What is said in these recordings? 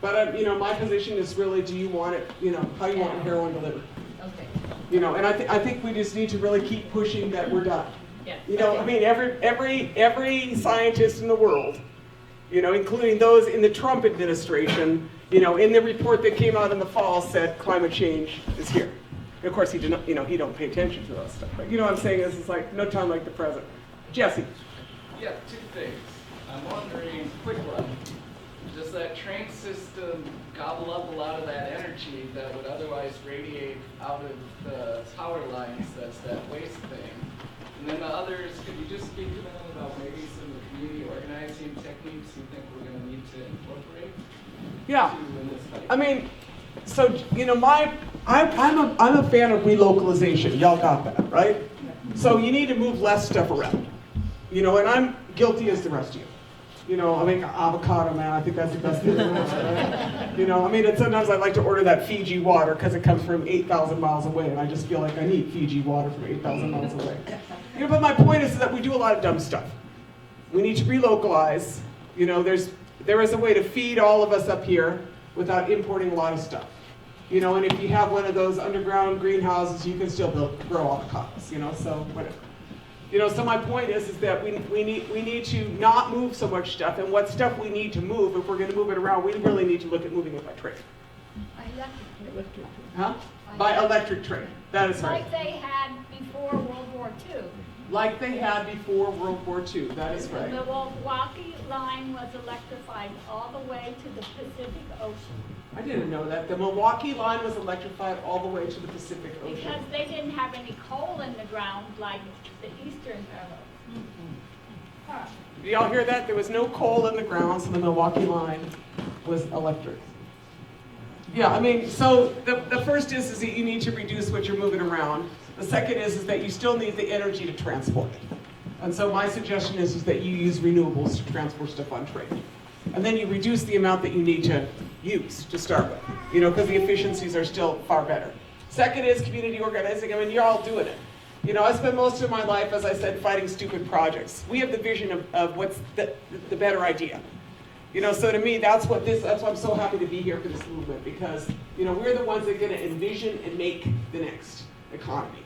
But you know, my position is really, do you want it? You know, how you want your heroin delivered? Okay. You know, and I think we just need to really keep pushing that we're done. Yeah. You know, I mean, every scientist in the world, you know, including those in the Trump administration, you know, in the report that came out in the fall said climate change is here. And of course, he didn't, you know, he don't pay attention to that stuff. But you know what I'm saying is, it's like no time like the present. Jesse. Yeah, two things. I'm wondering, quick one, does that train system gobble up a lot of that energy that would otherwise radiate out of the power lines? That's that waste thing. And then the others, could you just speak to them about maybe some of the community organizing techniques you think we're going to need to incorporate? Yeah. In this fight? I mean, so you know, I'm a fan of relocalization. Y'all got that, right? So you need to move less stuff around. You know, and I'm guilty as the rest of you. You know, I make avocado, man. I think that's the best thing in the world, right? You know, I mean, sometimes I like to order that Fiji water because it comes from 8,000 miles away, and I just feel like I need Fiji water from 8,000 miles away. You know, but my point is that we do a lot of dumb stuff. We need to relocalize. You know, there is a way to feed all of us up here without importing a lot of stuff. You know, and if you have one of those underground greenhouses, you can still grow avocados. You know, so whatever. You know, so my point is that we need to not move so much stuff, and what stuff we need to move, if we're going to move it around, we really need to look at moving it by train. Electric. Huh? By electric train. That is right. Like they had before World War II. Like they had before World War II. That is The right. Milwaukee line was electrified all the way to the Pacific Ocean. I didn't know that. The Milwaukee line was electrified all the way to the Pacific Ocean. Because they didn't have any coal in the ground like the Eastern Huh. Did y'all hear that? There was no coal in the ground, so the Milwaukee line was electric. Yeah, I mean, so the first is that you need to reduce what you're moving around. The second is that you still need the energy to transport it. And so my suggestion is that you use renewables to transport stuff on train. And then you reduce the amount that you need to use to start with, you know, because the efficiencies are still far better. Second is community organizing. I mean, you're all doing it. You know, I spent most of my life, as I said, fighting stupid projects. We have the vision of what's the better idea. You know, so to me, that's why I'm so happy to be here for this movement, because, you know, we're the ones that are going to envision and make the next economy.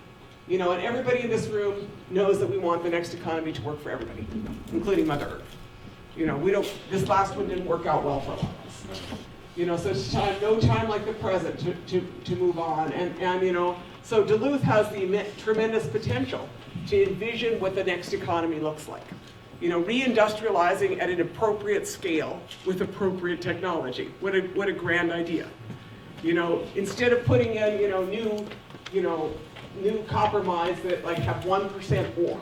You know, and everybody in this room knows that we want the next economy to work for everybody, including Mother Earth. You know, this last one didn't work out well for a lot of us. You know, so it's no time like the present to move on. And you know, so Duluth has the tremendous potential to envision what the next economy looks like. You know, reindustrializing at an appropriate scale with appropriate technology. What a grand idea. You know, instead of putting in, new copper mines that like have 1% ore,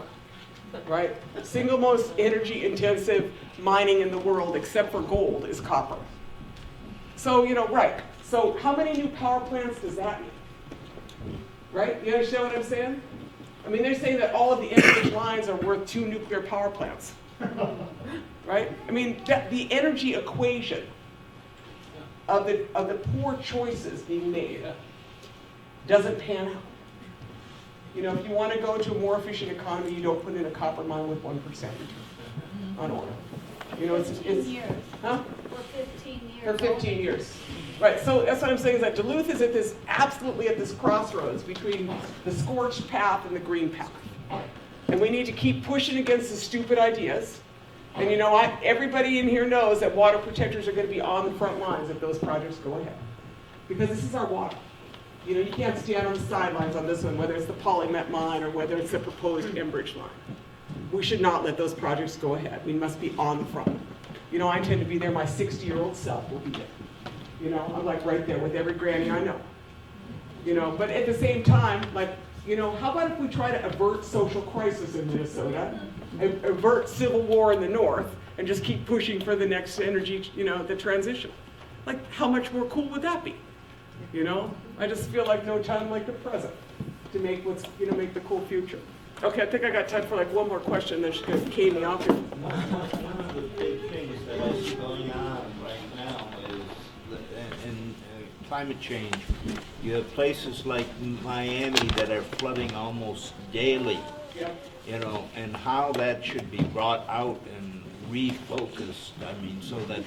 right? Single most energy intensive mining in the world, except for gold, is copper. So, you know, right. So how many new power plants does that mean? Right? You understand what I'm saying? I mean, they're saying that all of the energy lines are worth 2 nuclear power plants. Right? I mean, the energy equation of the poor choices being made doesn't pan out. You know, if you want to go to a more efficient economy, you don't put in a copper mine with 1% on oil. You know, it's 15 years. Huh? For 15 years. For 15 years. Right, so that's what I'm saying, is that Duluth is absolutely at this crossroads between the scorched path and the green path. And we need to keep pushing against the stupid ideas. And you know, everybody in here knows that water protectors are going to be on the front lines if those projects go ahead. Because this is our water. You know, you can't stand on the sidelines on this one, whether it's the Polymet mine or whether it's the proposed Enbridge line. We should not let those projects go ahead. We must be on the front. You know, I intend to be there. My 60-year-old self will be there. You know, I'm like right there with every granny I know. You know, but at the same time, like, you know, how about if we try to avert social crisis in Minnesota, avert civil war in the north, and just keep pushing for the next energy, you know, the transition? Like, how much more cool would that be? You know, I just feel like no time like the present to make make the cool future. Okay, I think I got time for like one more question, then she's going to key me off here. One of the big things that is going on right now is in climate change. You have places like Miami that are flooding almost daily. Yep. You know, and how that should be brought out and refocused. I mean, so that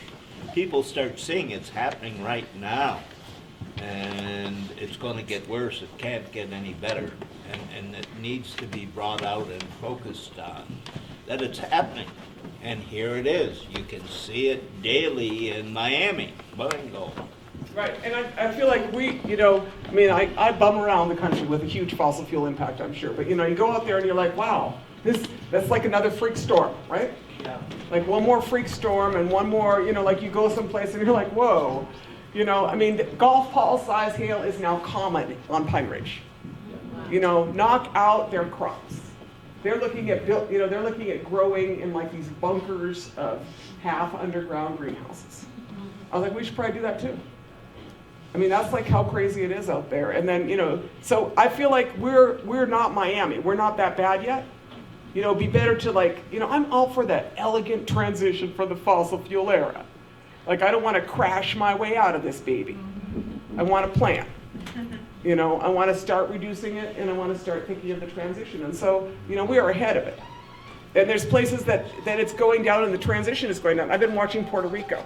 people start seeing it's happening right now, and it's going to get worse. It can't get any better, and it needs to be brought out and focused on that it's happening. And here it is. You can see it daily in Miami. Bingo. Right, and I feel like we, I mean, I bum around the country with a huge fossil fuel impact, I'm sure. But, you go out there and you're like, wow, that's like another freak storm, right? Yeah. Like one more freak storm and one more, like you go someplace and you're like, whoa. I mean, the golf ball size hail is now common on Pine Ridge. Knock out their crops. They're looking at they're looking at growing in like these bunkers of half underground greenhouses. I was like, we should probably do that too. I mean, that's like how crazy it is out there. And then, so I feel like we're not Miami. We're not that bad yet. It'd be better to like, I'm all for that elegant transition from the fossil fuel era. Like, I don't want to crash my way out of this baby. I want to plan. I want to start reducing it, and I want to start thinking of the transition. And so, we are ahead of it. And there's places that it's going down and the transition is going down. I've been watching Puerto Rico.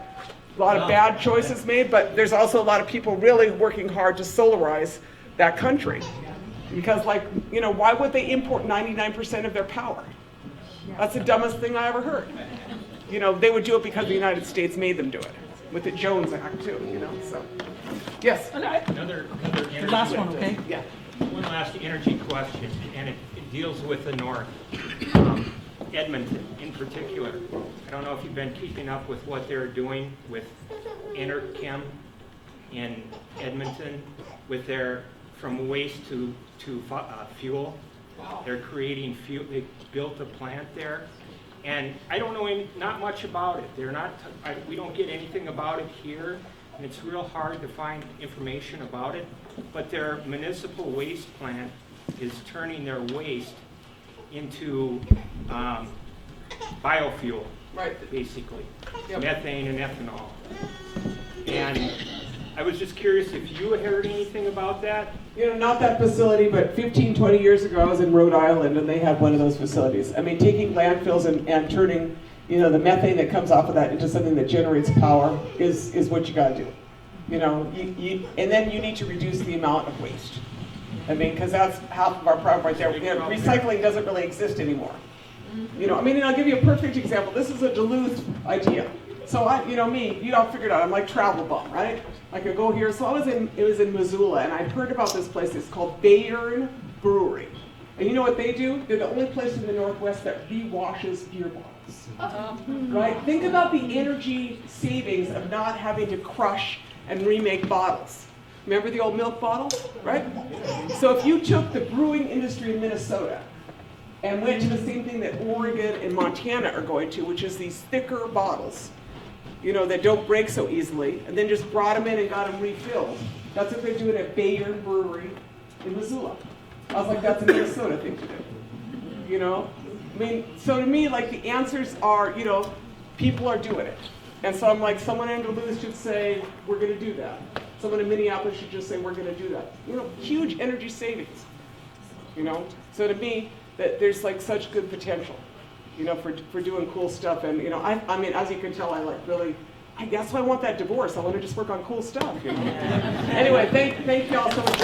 A lot of bad choices made, but there's also a lot of people really working hard to solarize that country. Because why would they import 99% of their power? That's the dumbest thing I ever heard. They would do it because the United States made them do it. With the Jones Act too, so. Yes? Another energy. Last one, okay? Yeah. One last energy question, and it deals with the north. Edmonton in particular. I don't know if you've been keeping up with what they're doing with Enerchem in Edmonton with their from waste to fuel. They're creating fuel. They built a plant there, and I don't know not much about it. They're not. We don't get anything about it here, and it's real hard to find information about it. But their municipal waste plant is turning their waste into biofuel, Right. basically, Yep. methane and ethanol. And I was just curious if you had heard anything about that. Not that facility, but 15, 20 years ago, I was in Rhode Island, and they had one of those facilities. I mean, taking landfills and turning, the methane that comes off of that into something that generates power is what you got to do. And then you need to reduce the amount of waste. I mean, because that's half of our problem right there. Recycling doesn't really exist anymore. And I'll give you a perfect example. This is a Duluth idea. So you all figured out, I'm like travel bum, right? I could go here. So it was in Missoula, and I'd heard about this place. It's called Bayern Brewery. And you know what they do? They're the only place in the Northwest that re-washes beer bottles. Right? Think about the energy savings of not having to crush and remake bottles. Remember the old milk bottle, right? So if you took the brewing industry in Minnesota and went to the same thing that Oregon and Montana are going to, which is these thicker bottles, that don't break so easily, and then just brought them in and got them refilled. That's what they're doing at Bayern Brewery in Missoula. I was like, that's a Minnesota thing to do. I mean, so to me, like the answers are, people are doing it. And so I'm like, someone in Duluth should say, we're going to do that. Someone in Minneapolis should just say, we're going to do that. Huge energy savings. So to me, that there's like such good potential, for doing cool stuff. And I mean, as you can tell, I guess I want that divorce. I want to just work on cool stuff. Anyway, thank y'all so much.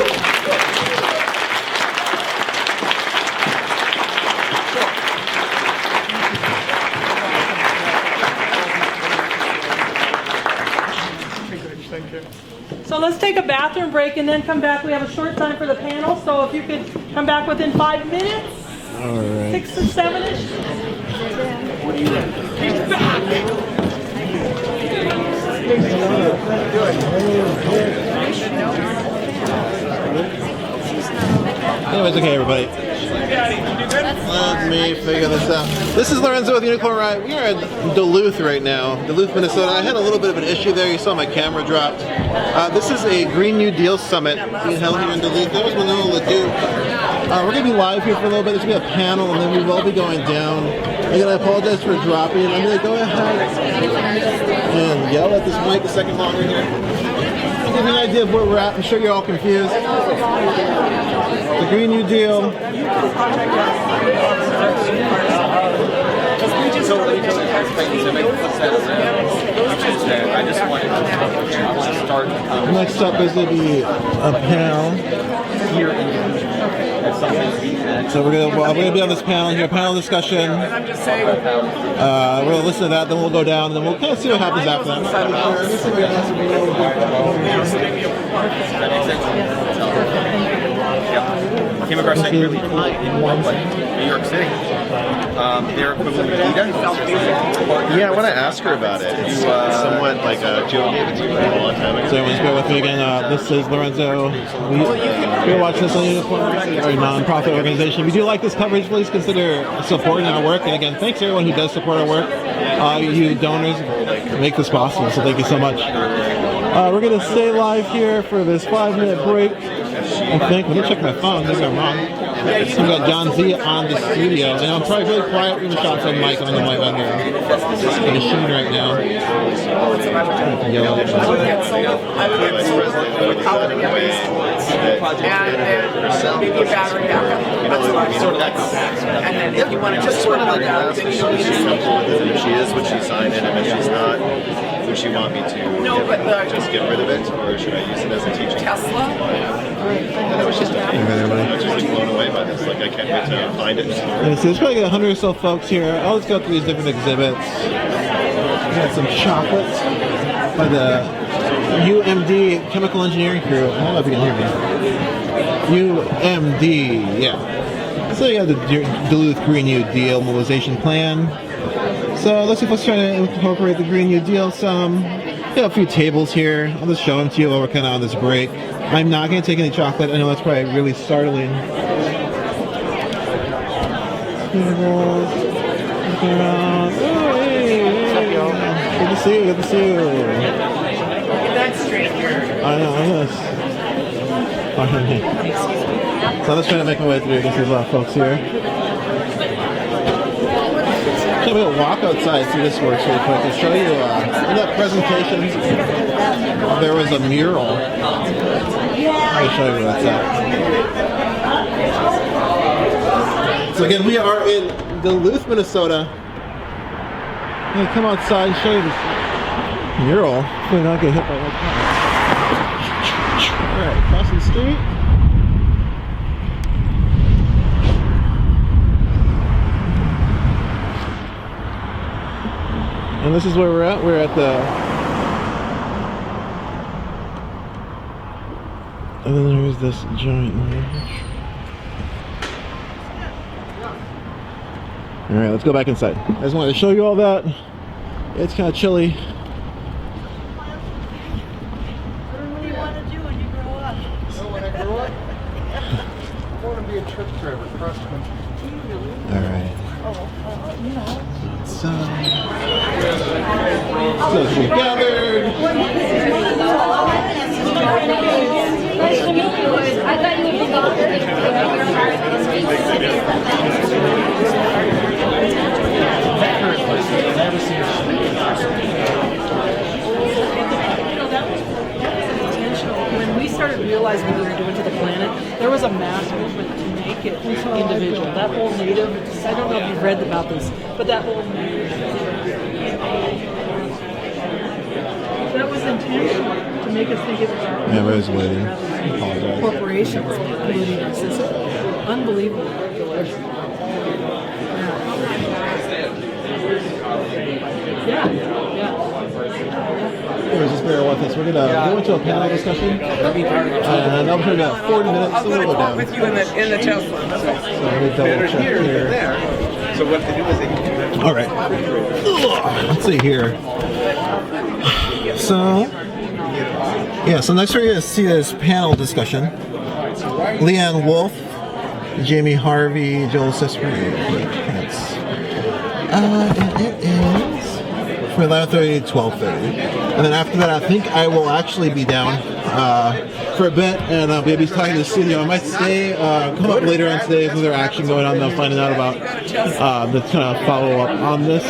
So let's take a bathroom break and then come back. We have a short time for the panel, so if you could come back within 5 minutes. All right. 6 or 7-ish. He's back! Anyways, okay, everybody. Let me figure this out. This is Lorenzo with Unicorn Riot. We are in Duluth right now, Duluth, Minnesota. I had a little bit of an issue there. You saw my camera dropped. This is a Green New Deal Summit being held here in Duluth. That was Winona, LaDuke. We're going to be live here for a little bit. There's going to be a panel, and then we will be going down. Again, I apologize for dropping. I'm going to go ahead and yell at this mic a second longer here. To give you an idea of where we're at, I'm sure you're all confused. The Green New Deal. We just So let me tell you guys, my exhibit puts that which is that I just wanted to start the conversation. Next up is going to be a panel. Here in So we're gonna be on this panel here, panel discussion. And I'm just saying, We're gonna listen to that, then we'll go down, and then we'll kind of see what happens after that. Came across something really cool in New York City. Their equivalent of Dita. Yeah, I want to ask her about it. It's somewhat like Joe gave it to you a long time ago. So everyone's bear with me again. This is Lorenzo. We're watching this on Unicorn, our non-profit organization. If you do like this coverage, please consider supporting our work. And again, thanks to everyone who does support our work. You donors make this possible, so thank you so much. We're going to stay live here for this 5-minute break. I think. Let me check my phone. Maybe I'm wrong. We got John Z on the studio, and I'm probably really quiet in the shots of Mike on the mic under the machine right now. I would get solar. I would get solar power to get these sports. And maybe a battery backup. That's what and then if you want to just sort of like out, then you don't need to. If she is, would she sign it? And if she's not, would she want me to just get rid of it? Or should I use it as a teaching? Tesla? And I was just I was just like blown away by this. Like I can't wait to find it. Yeah, so there's probably 100 or so folks here. I'll just go through these different exhibits. We got some chocolates by the UMD Chemical Engineering Crew. I don't know if you can hear me. UMD, yeah. So you got the Duluth Green New Deal mobilization plan. So let's see if let's try to incorporate the Green New Deal some. We have a few tables here. I'll just show them to you while we're kind of on this break. I'm not going to take any chocolate. I know that's probably really startling. Tables. Looking around. Oh, hey. Good to see you. Good to see you. Look at that straight here. I know. So I'm just trying to make my way through. There's a lot of folks here. I'm going to walk outside, see this works really quick, to show you in that presentation there was a mural. Let me show you where that's at. So again, we are in Duluth, Minnesota. I'm going to come outside and show you this mural. Hopefully not get hit by that car. Alright, across the street. And this is where we're at. We're at the... And then there's this giant... Alright, let's go back inside. I just wanted to show you all that. It's kind of chilly. What do you want to do when you grow up? So when I grow up, I want to be a truck driver, cross country. Alright. So we gathered. Nice to meet you. I thought you would be gone. When we started realizing what we were doing to the planet, there was a mass movement to make it individual. That whole native, I don't know if you've read about this, but that whole native, that was intentional to make us think it was our own. Yeah, I was waiting. I apologize. Corporations polluting our system. Unbelievable. Yeah. Anyways, just bear with us. We're gonna go into a panel discussion, and I'll put about 40 minutes. I'll So go we'll to go talk down. with you in the Tesla. So let me double check here. So what they do is they All right. Let's see here. So, yeah. So next we're gonna see this panel discussion. Leanne Wolf, Jamie Harvey, Joel Sisbury. And it is from 11:30 to 12:30. And then after that, I think I will actually be down for a bit, and I'll be talking to the studio. I might stay, come up later on today. There's another action going on that I'm finding out about. The kind of follow up on this.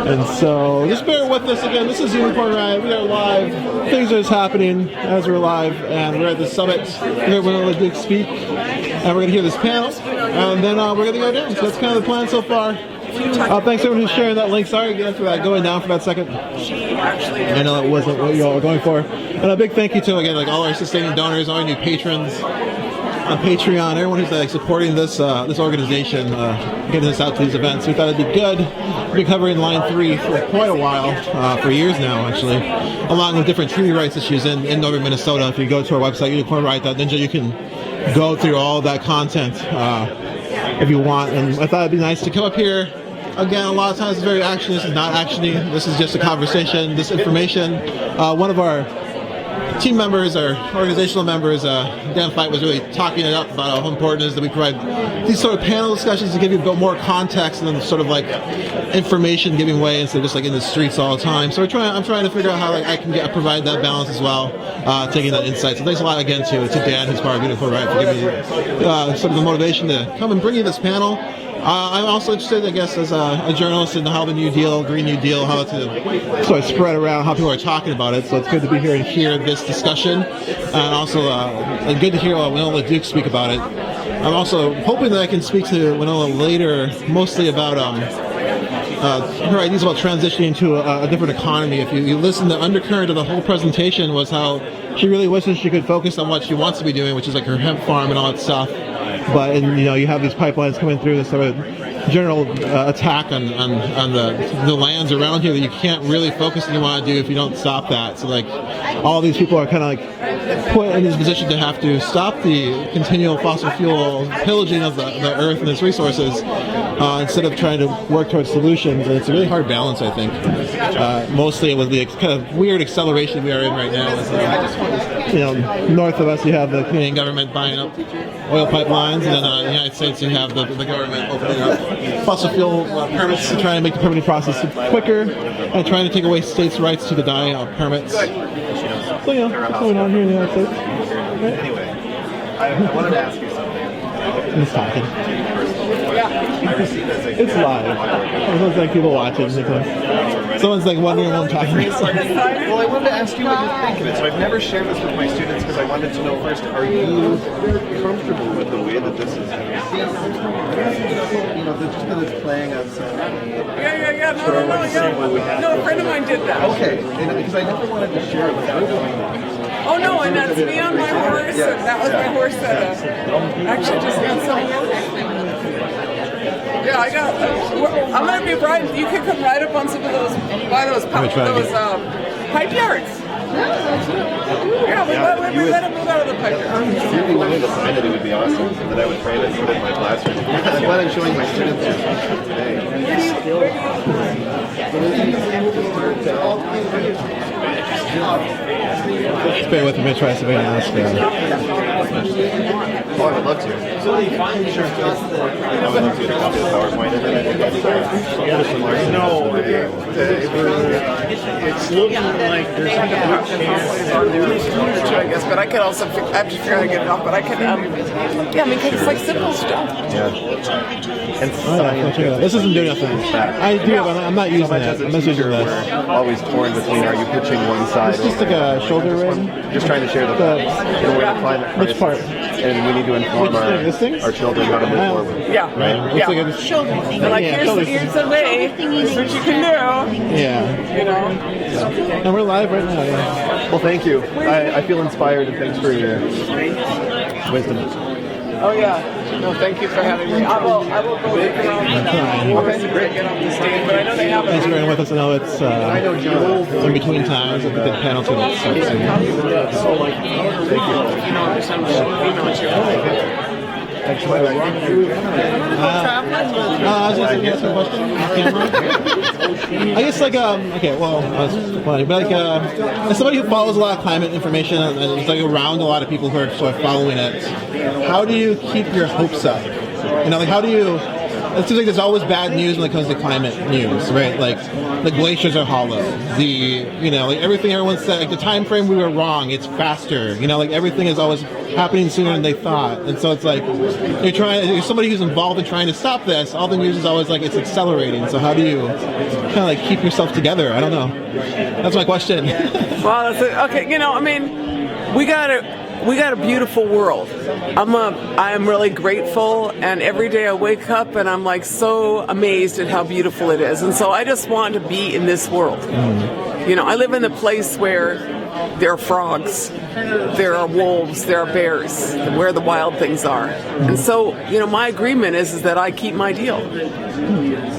And so just bear with us again. This is Unicorn Riot. We are live. Things are just happening as we're live, and we're at the summit. We're going to let LaDuke speak, and we're going to hear this panel, and then we're going to go down. So that's kind of the plan so far. Thanks everyone who's sharing that link. Sorry again for that going down for that second. I know it wasn't what you all were going for. And a big thank you to, again, like all our sustaining donors, all our new patrons on Patreon, everyone who's like supporting this this organization, getting this out to these events. We thought it'd be good. We've been covering Line 3 for quite a while, for years now actually, along with different treaty rights issues in northern Minnesota. If you go to our website, unicornriot.ninja, you can go through all that content if you want. And I thought it'd be nice to come up here. Again, a lot of times it's very actiony. This is not actiony. This is just a conversation, this information. One of our team members, our organizational members, Dan Fight, was really talking it up about how important it is that we provide these sort of panel discussions to give you a bit more context and then sort of like information giving way instead of just like in the streets all the time. So I'm trying to figure out how like, I can provide that balance as well, taking that insight. So thanks a lot again to Dan, who's part of Unicorn Riot, for giving me sort of the motivation to come and bring you this panel. I'm also interested, I guess, as a journalist in how the New Deal, Green New Deal, how it's sort of spread around, how people are talking about it. So it's good to be here and hear this discussion. And also good to hear Winona LaDuke speak about it. I'm also hoping that I can speak to Winona later, mostly about her ideas about transitioning to a different economy. If you listen, the undercurrent of the whole presentation was how she really wishes she could focus on what she wants to be doing, which is like her hemp farm and all that stuff. But you have these pipelines coming through, this sort of general attack on the lands around here that you can't really focus on what you want to do if you don't stop that. So like all these people are kind of like put in this position to have to stop the continual fossil fuel pillaging of the earth and its resources instead of trying to work towards solutions. And it's a really hard balance, I think. Mostly with the kind of weird acceleration we are in right now. North of us you have the Canadian government buying up oil pipelines, and then in the United States you have the government opening up fossil fuel permits to try and make the permitting process quicker and trying to take away states' rights to deny permits. So what's going on here in the United States? Right? Anyway, I wanted to ask you something. He's talking. It's live. Someone's like people watching. Someone's like wondering what I'm talking about. Well, I wanted to ask you what you think of it. So I've never shared this with my students because I wanted to know first, are you comfortable with the way that this is just that it's playing on some... Yeah. No, a friend of mine did that. Okay, because I never wanted to share it without knowing. Oh no, and that's me on my horse. Yeah. And that was my horse that actually just got some. Yeah, I'm gonna be riding. You can come right up on some of those, by those pipe yards. Yeah, we let them move out of the pipe yards. If you really wanted to find it, it would be awesome. That I would frame it and put it in my classroom. I'm glad I'm showing my students this today. Bear with me, I'm going to try something else. Oh, I would love to. So you find sure. I would love to get a copy of the PowerPoint and then I think that's No, it's looking like there's like a big chance. I guess, but I could also, I have to figure out how to get it off, but I could, because it's like simple stuff. Yeah. And this isn't doing nothing. I do, but I'm not using that. I'm not using this. We're always torn between are you pitching one side? It's just like a shoulder rig. Just trying to share the climate crisis. Which part? And we need to inform our children how to move forward. Yeah. Right? Looks like it's Shoulder thing. Like, here's the way. Here's what you can do. Yeah. And we're live right now. Yeah. Well, thank you. I feel inspired and thanks for your wisdom. Oh yeah. No, thank you for having me. I will go look around. Okay, great. Get on the stage, but I know they have. Thanks for being with us. I know it's in between times. I think the panel's going to start soon. Thank you. I was just going to ask a question on camera. I guess okay, well, that's funny, but as somebody who follows a lot of climate information and is around a lot of people who are sort of following it, how do you keep your hopes up? How do you... It seems like there's always bad news when it comes to climate news, right? Like the glaciers are hollow. Everything everyone said, like the time frame we were wrong. It's faster. Everything is always happening sooner than they thought. And so it's like you're somebody who's involved in trying to stop this. All the news is always like it's accelerating. So how do you kind of keep yourself together? I don't know. That's my question. Well, okay. We gotta. we got a beautiful world. I'm really grateful, and every day I wake up and I'm like so amazed at how beautiful it is. And so I just want to be in this world. You know, I live in a place where there are frogs, there are wolves, there are bears, where the wild things are. And so, you know, my agreement is that I keep my deal.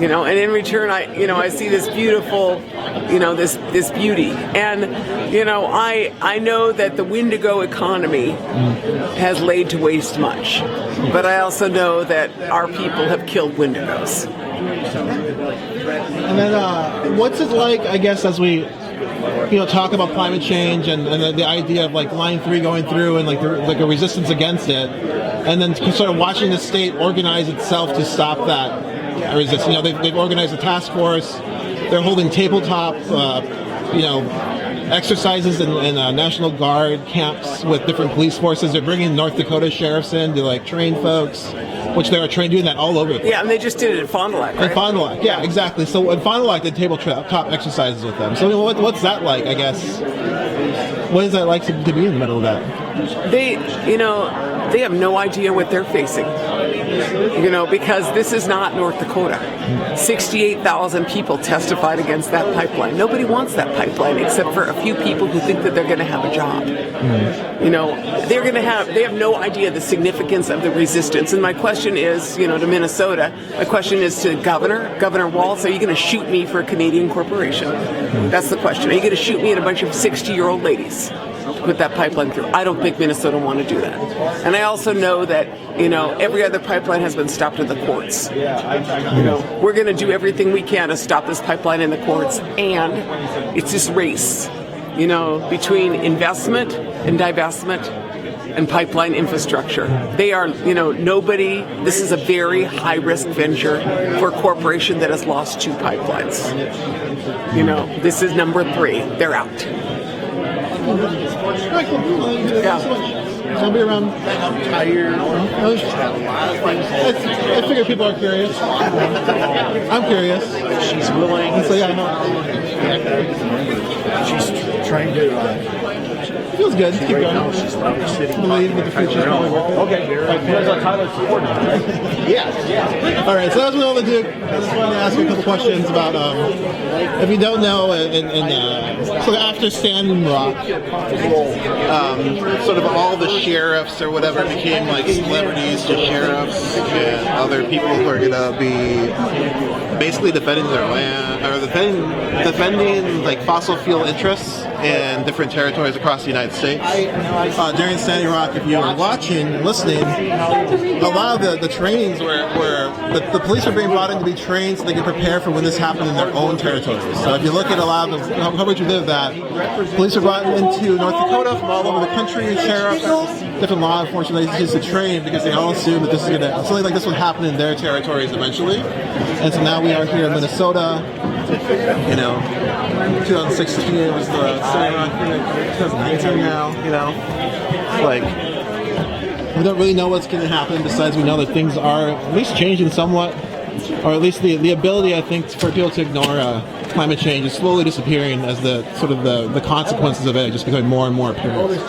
You know, and in return, I see this beautiful, you know, this beauty. And, you know, I know that the Wendigo economy has laid to waste much. But I also know that our people have killed Wendigos. And then, what's it like, I guess, as we, you know, talk about climate change and the idea of like Line 3 going through and like a resistance against it, and then sort of watching the state organize itself to stop that resistance. You know, they've organized a task force. They're holding tabletop, you know, exercises in National Guard camps with different police forces. They're bringing North Dakota sheriffs in to like train folks, which they are doing that all over the place. Yeah, and they just did it at Fond du Lac, right? In Fond du Lac, yeah, exactly. So in Fond du Lac, they did tabletop exercises with them. So what's that like, I guess? What is that like to be in the middle of that? They have no idea what they're facing. You know, because this is not North Dakota. 68,000 people testified against that pipeline. Nobody wants that pipeline except for a few people who think that they're going to have a job. You know, they have no idea the significance of the resistance. And my question is, you know, to Minnesota, my question is to Governor Walz, are you going to shoot me for a Canadian corporation? That's the question. Are you going to shoot me and a bunch of 60-year-old ladies to put that pipeline through? I don't think Minnesota want to do that. And I also know that, you know, every other pipeline has been stopped in the courts. You know, we're going to do everything we can to stop this pipeline in the courts. And it's this race, you know, between investment and divestment and pipeline infrastructure. They are, you know, this is a very high-risk venture for a corporation that has lost 2 pipelines. You know, this is number 3. They're out. Yeah. I'll be around. I'm tired. I figure people are curious. I'm curious. She's willing. So yeah, She's trying to. Feels good. Keep going. She's probably sitting. Believe in the future. Okay. Here's our Tyler support. Yes. All right. So that was Winona, LaDuke. I just wanted to ask you a couple questions about, if you don't know, so after Standing Rock, sort of all the sheriffs or whatever became like celebrities to sheriffs and other people who are gonna be basically defending their land or defending like fossil fuel interests in different territories across the United States. During Standing Rock, if you were watching and listening, a lot of the trainings where the police are being brought in to be trained so they can prepare for when this happened in their own territories. So if you look at a lot of the coverage we did of that, police are brought into North Dakota from all over the country, sheriffs, different law enforcement agencies to train because they all assume that this is something like this would happen in their territories eventually. And so now we are here in Minnesota. You know, 2016 was the Standing Rock, 2019 now, you know. Like, we don't really know what's going to happen besides we know that things are at least changing somewhat, or at least the ability, I think, for people to ignore climate change is slowly disappearing as the sort of the consequences of it are just becoming more and more apparent.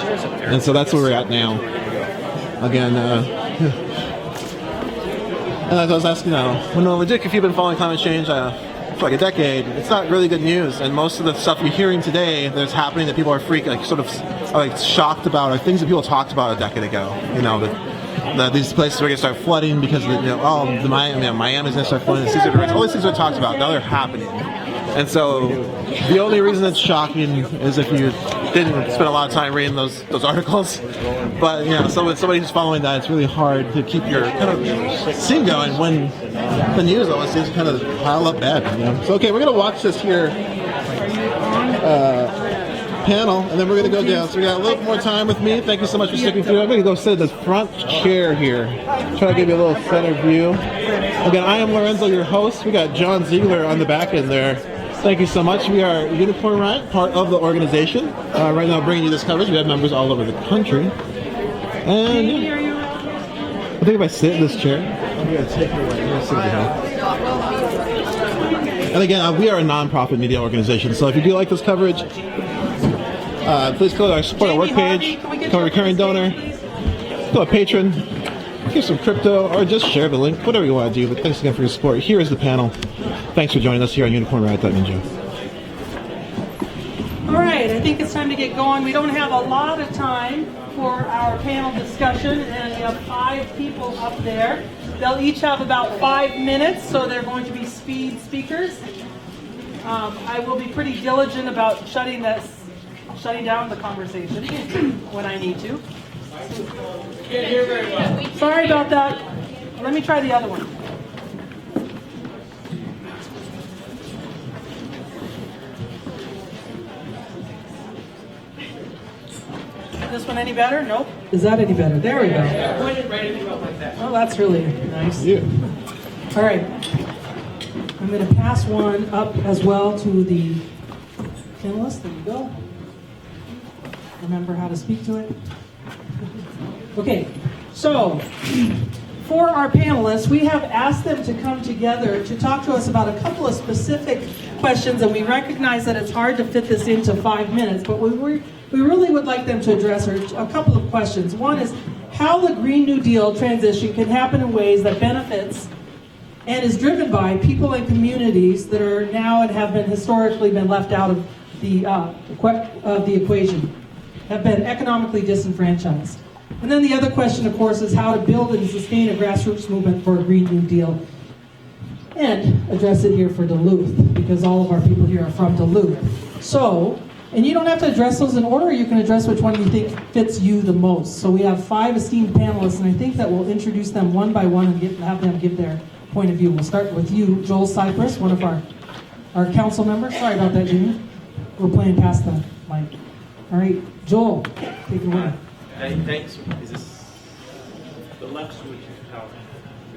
And so that's where we're at now. Again, and as I was asking, Winona, LaDuke, if you've been following climate change for like a decade, it's not really good news. And most of the stuff you're hearing today that's happening that people are shocked about are things that people talked about a decade ago. You know, that these places are going to start flooding because Miami's going to start flooding. All these things are talked about. Now they're happening. And so the only reason it's shocking is if you didn't spend a lot of time reading those articles. But, you know, so with somebody who's following that, it's really hard to keep your kind of scene going when the news always seems to kind of pile up bad. You know? So, okay, we're going to watch this here panel, and then we're going to go down. So we got a little more time with me. Thank you so much for sticking through. I'm going to go sit in the front chair here. Try to give you a little center view. Again, I am Lorenzo, your host. We got John Ziegler on the back end there. Thank you so much. We are Unicorn Riot, part of the organization. Right now, bringing you this coverage. We have members all over the country. And I think if I sit in this chair, I'm going to take it away. And again, we are a non-profit media organization. So if you do like this coverage, Please go to our support our work page, become a recurring donor, go a patron, give some crypto, or just share the link, whatever you want to do. But thanks again for your support. Here is the panel. Thanks for joining us here on UnicornRiot.ninja. All right, I think it's time to get going. We don't have a lot of time for our panel discussion, and we have 5 people up there. They'll each have about 5 minutes, so they're going to be speed speakers. I will be pretty diligent about shutting down the conversation when I need to. Can't hear very well. Sorry about that. Let me try the other one. This one any better? Nope. Is that any better? There we go. Oh, that's really nice. Yeah. All right. I'm going to pass one up as well to the panelists. There you go. Remember how to speak to it. Okay. So, for our panelists, we have asked them to come together to talk to us about a couple of specific questions, and we recognize that it's hard to fit this into 5 minutes, but we really would like them to address a couple of questions. One is how the Green New Deal transition can happen in ways that benefits and is driven by people and communities that are now and have been historically been left out of the equation, have been economically disenfranchised. And then the other question, of course, is how to build and sustain a grassroots movement for a Green New Deal and address it here for Duluth, because all of our people here are from Duluth. So, and you don't have to address those in order, you can address which one you think fits you the most. So we have 5 esteemed panelists, and I think that we'll introduce them one by one and have them give their point of view. We'll start with you, Joel Cypress, one of our council members. Sorry about that, Jimmy. We're playing past the mic. All right, Joel, take it away. Hey, thanks. Is this the left switch? How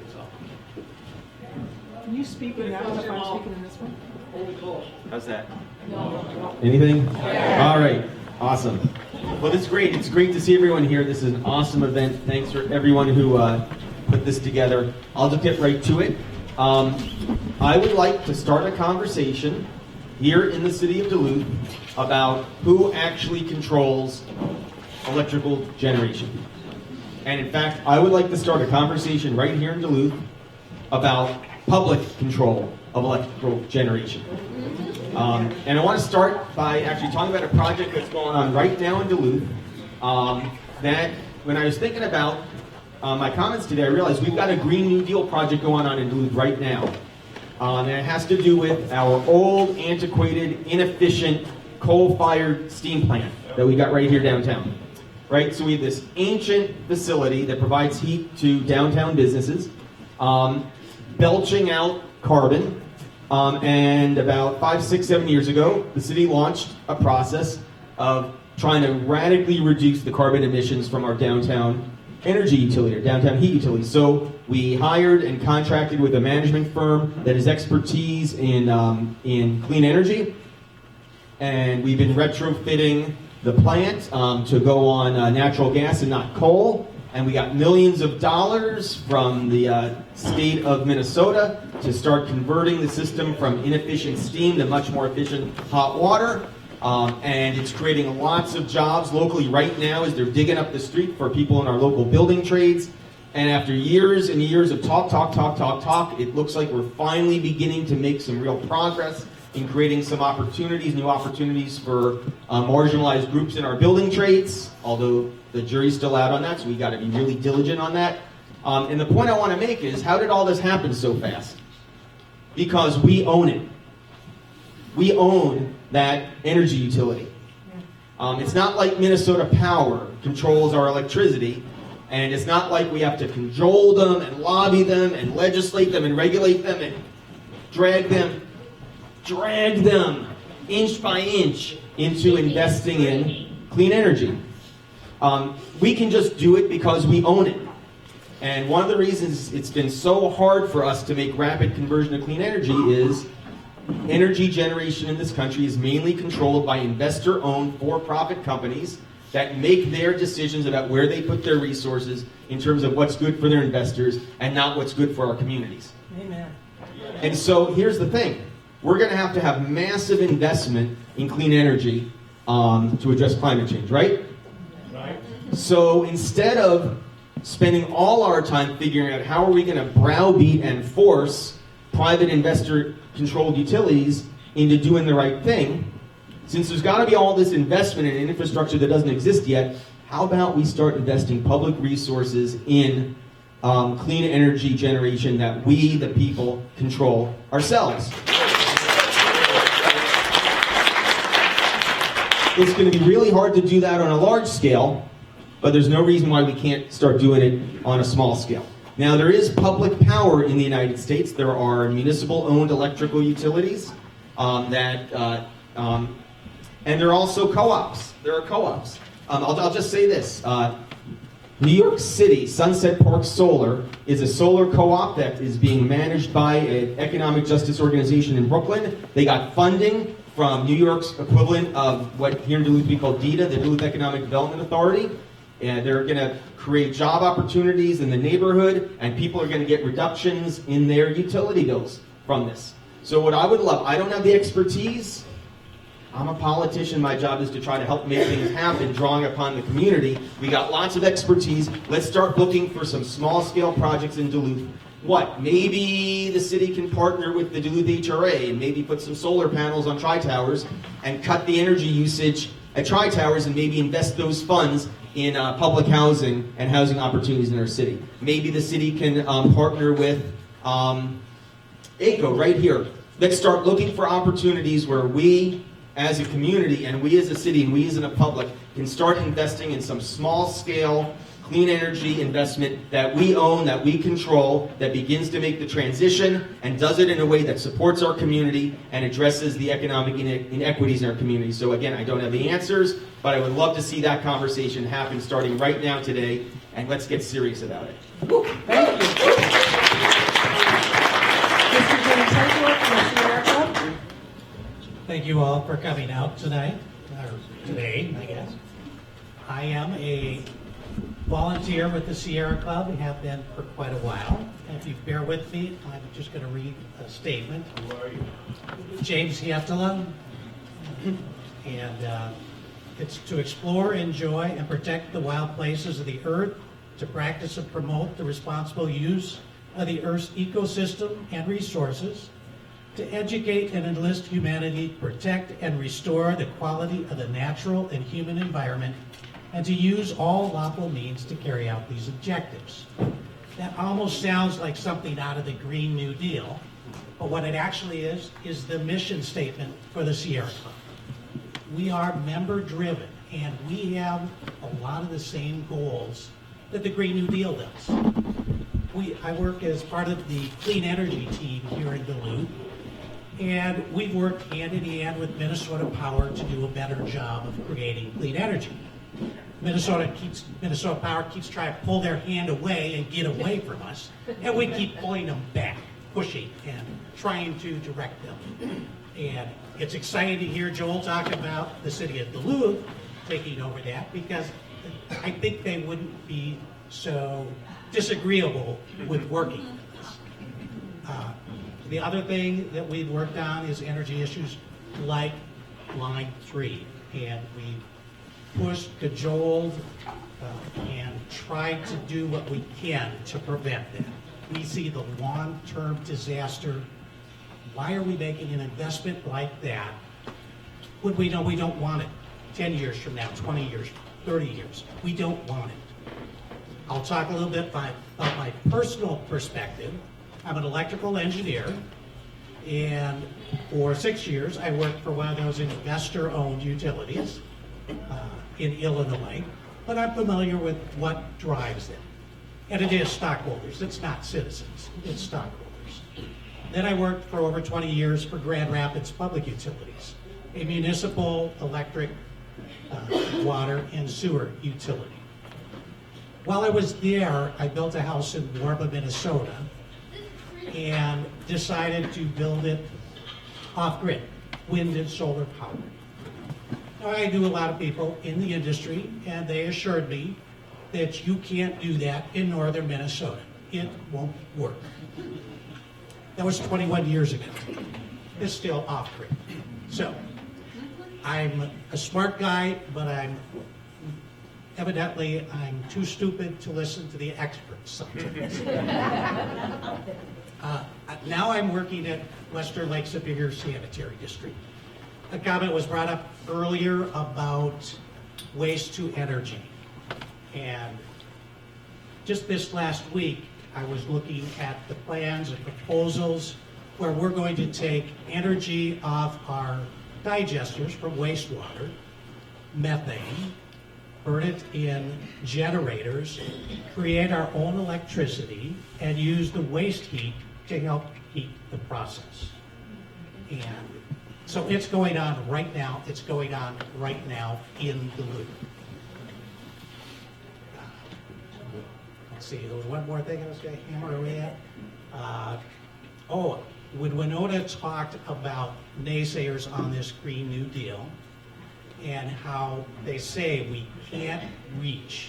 it's off? Can you speak in that one if I'm speaking in this one? How's that? Anything? Yeah. All right. Awesome. Well, this is great. It's great to see everyone here. This is an awesome event. Thanks for everyone who put this together. I'll just get right to it. I would like to start a conversation here in the city of Duluth about who actually controls electrical generation. And in fact, I would like to start a conversation right here in Duluth about public control of electrical generation. And I want to start by actually talking about a project that's going on right now in Duluth. That when I was thinking about my comments today, I realized we've got a Green New Deal project going on in Duluth right now. And it has to do with our old, antiquated, inefficient, coal-fired steam plant that we got right here downtown. Right, so we have this ancient facility that provides heat to downtown businesses, belching out carbon. And about 5, 6, 7 years ago, the city launched a process of trying to radically reduce the carbon emissions from our downtown energy utility, or downtown heat utility. So we hired and contracted with a management firm that has expertise in clean energy, and we've been retrofitting the plant to go on natural gas and not coal. And we got millions of dollars from the state of Minnesota to start converting the system from inefficient steam to much more efficient hot water. And it's creating lots of jobs locally right now as they're digging up the street for people in our local building trades. And after years and years of talk, it looks like we're finally beginning to make some real progress in creating some opportunities, new opportunities for marginalized groups in our building trades, although the jury's still out on that, so we got to be really diligent on that. And the point I want to make is, how did all this happen so fast? Because we own it. We own that energy utility. It's not like Minnesota Power controls our electricity, and it's not like we have to cajole them and lobby them and legislate them and regulate them and drag them inch by inch into investing in clean energy. We can just do it because we own it. And one of the reasons it's been so hard for us to make rapid conversion to clean energy is energy generation in this country is mainly controlled by investor-owned for-profit companies that make their decisions about where they put their resources in terms of what's good for their investors and not what's good for our communities. Amen. And so here's the thing. We're going to have massive investment in clean energy to address climate change, right? Right. So instead of spending all our time figuring out how are we going to browbeat and force private investor-controlled utilities into doing the right thing, since there's got to be all this investment in infrastructure that doesn't exist yet, how about we start investing public resources in clean energy generation that we, the people, control ourselves? It's going to be really hard to do that on a large scale, but there's no reason why we can't start doing it on a small scale. Now, there is public power in the United States. There are municipal-owned electrical utilities and there are also co-ops. There are co-ops. I'll just say this. New York City, Sunset Park Solar, is a solar co-op that is being managed by an economic justice organization in Brooklyn. They got funding from New York's equivalent of what here in Duluth we call DEDA, the Duluth Economic Development Authority. And they're going to create job opportunities in the neighborhood, and people are going to get reductions in their utility bills from this. So what I would love, I don't have the expertise. I'm a politician. My job is to try to help make things happen, drawing upon the community. We got lots of expertise. Let's start looking for some small-scale projects in Duluth. What? Maybe the city can partner with the Duluth HRA and maybe put some solar panels on tri-towers and cut the energy usage at tri-towers and maybe invest those funds in public housing and housing opportunities in our city. Maybe the city can partner with ACO right here. Let's start looking for opportunities where we as a community and we as a city and we as a public can start investing in some small-scale clean energy investment that we own, that we control, that begins to make the transition and does it in a way that supports our community and addresses the economic inequities in our community. So again, I don't have the answers, but I would love to see that conversation happen starting right now today, and let's get serious about it. Thank you. Mr. James Hedgeworth from the Sierra Club. Thank you all for coming out tonight, or today, I guess. I am a volunteer with the Sierra Club and have been for quite a while. And if you bear with me, I'm just going to read a statement. Who are you? James Hietala. And it's to explore, enjoy, and protect the wild places of the earth, to practice and promote the responsible use of the earth's ecosystem and resources, to educate and enlist humanity to protect and restore the quality of the natural and human environment, and to use all lawful means to carry out these objectives. That almost sounds like something out of the Green New Deal, but what it actually is the mission statement for the Sierra Club. We are member-driven, and we have a lot of the same goals that the Green New Deal does. I work as part of the clean energy team here in Duluth, and we've worked hand in hand with Minnesota Power to do a better job of creating clean energy. Minnesota Power keeps trying to pull their hand away and get away from us, and we keep pulling them back, pushing and trying to direct them. And it's exciting to hear Joel talk about the city of Duluth taking over that, because I think they wouldn't be so disagreeable with working with us. The other thing that we've worked on is energy issues like Line 3, and we've pushed, cajoled, and tried to do what we can to prevent that. We see the long-term disaster. Why are we making an investment like that when we know we don't want it 10 years from now, 20 years, 30 years? We don't want it. I'll talk a little bit about my personal perspective. I'm an electrical engineer, and for 6 years I worked for one of those investor-owned utilities in Illinois, but I'm familiar with what drives them. And it is stockholders, it's not citizens, it's stockholders. Then I worked for over 20 years for Grand Rapids Public Utilities, a municipal electric, water, and sewer utility. While I was there, I built a house in Warba, Minnesota, and decided to build it off-grid, wind and solar power. Now, I knew a lot of people in the industry, and they assured me that you can't do that in northern Minnesota. It won't work. That was 21 years ago. It's still off-grid. So, I'm a smart guy, but evidently I'm too stupid to listen to the experts sometimes. Now I'm working at Western Lake Superior Sanitary District. A comment was brought up earlier about waste to energy. And just this last week, I was looking at the plans and proposals where we're going to take energy off our digesters from wastewater, methane, burn it in generators, create our own electricity, and use the waste heat to help heat the process. And so it's going on right now. It's going on right now in Duluth. Let's see, there was one more thing I was going to hammer away at. When Winona talked about naysayers on this Green New Deal and how they say we can't reach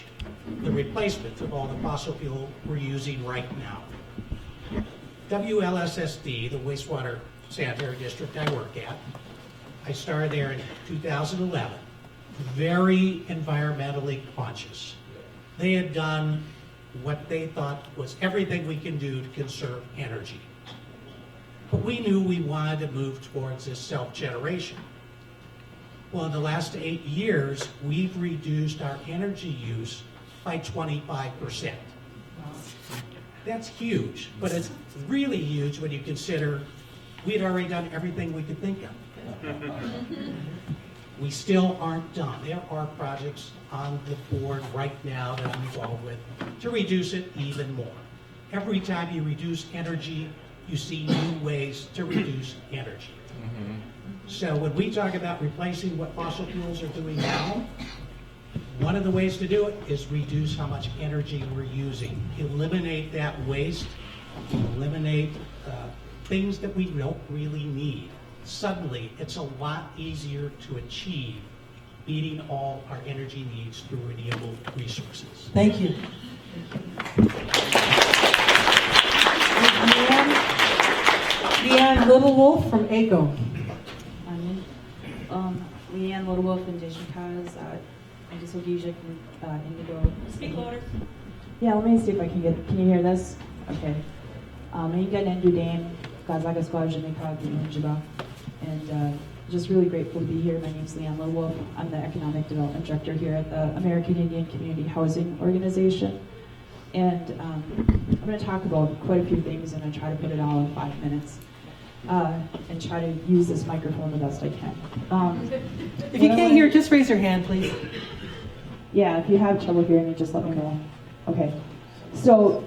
the replacement of all the fossil fuel we're using right now. WLSSD, the wastewater sanitary district I work at, I started there in 2011, very environmentally conscious. They had done what they thought was everything we can do to conserve energy. But we knew we wanted to move towards this self-generation. Well, in the last 8 years, we've reduced our energy use by 25%. That's huge, but it's really huge when you consider we'd already done everything we could think of. We still aren't done. There are projects on the board right now that I'm involved with to reduce it even more. Every time you reduce energy, you see new ways to reduce energy. So when we talk about replacing what fossil fuels are doing now, one of the ways to do it is reduce how much energy we're using. Eliminate that waste, eliminate things that we don't really need. Suddenly, it's a lot easier to achieve meeting all our energy needs through renewable resources. Thank you. Leanne Little Wolf from ACO. Leanne Little Wolf and Digicaz, Indisogesic Indigo. Speak louder. Yeah, let me see if I can you hear this? Okay. Mainga Nendudane, Gazaga Squad, Jamaica, Ojibwe. And just really grateful to be here. My name's Leanne Little Wolf. I'm the Economic Development Director here at the American Indian Community Housing Organization. And I'm going to talk about quite a few things, and I try to put it all in 5 minutes. And try to use this microphone the best I can. If you can't hear, just raise your hand, please. Yeah, if you have trouble hearing me, just let me know. Okay. So,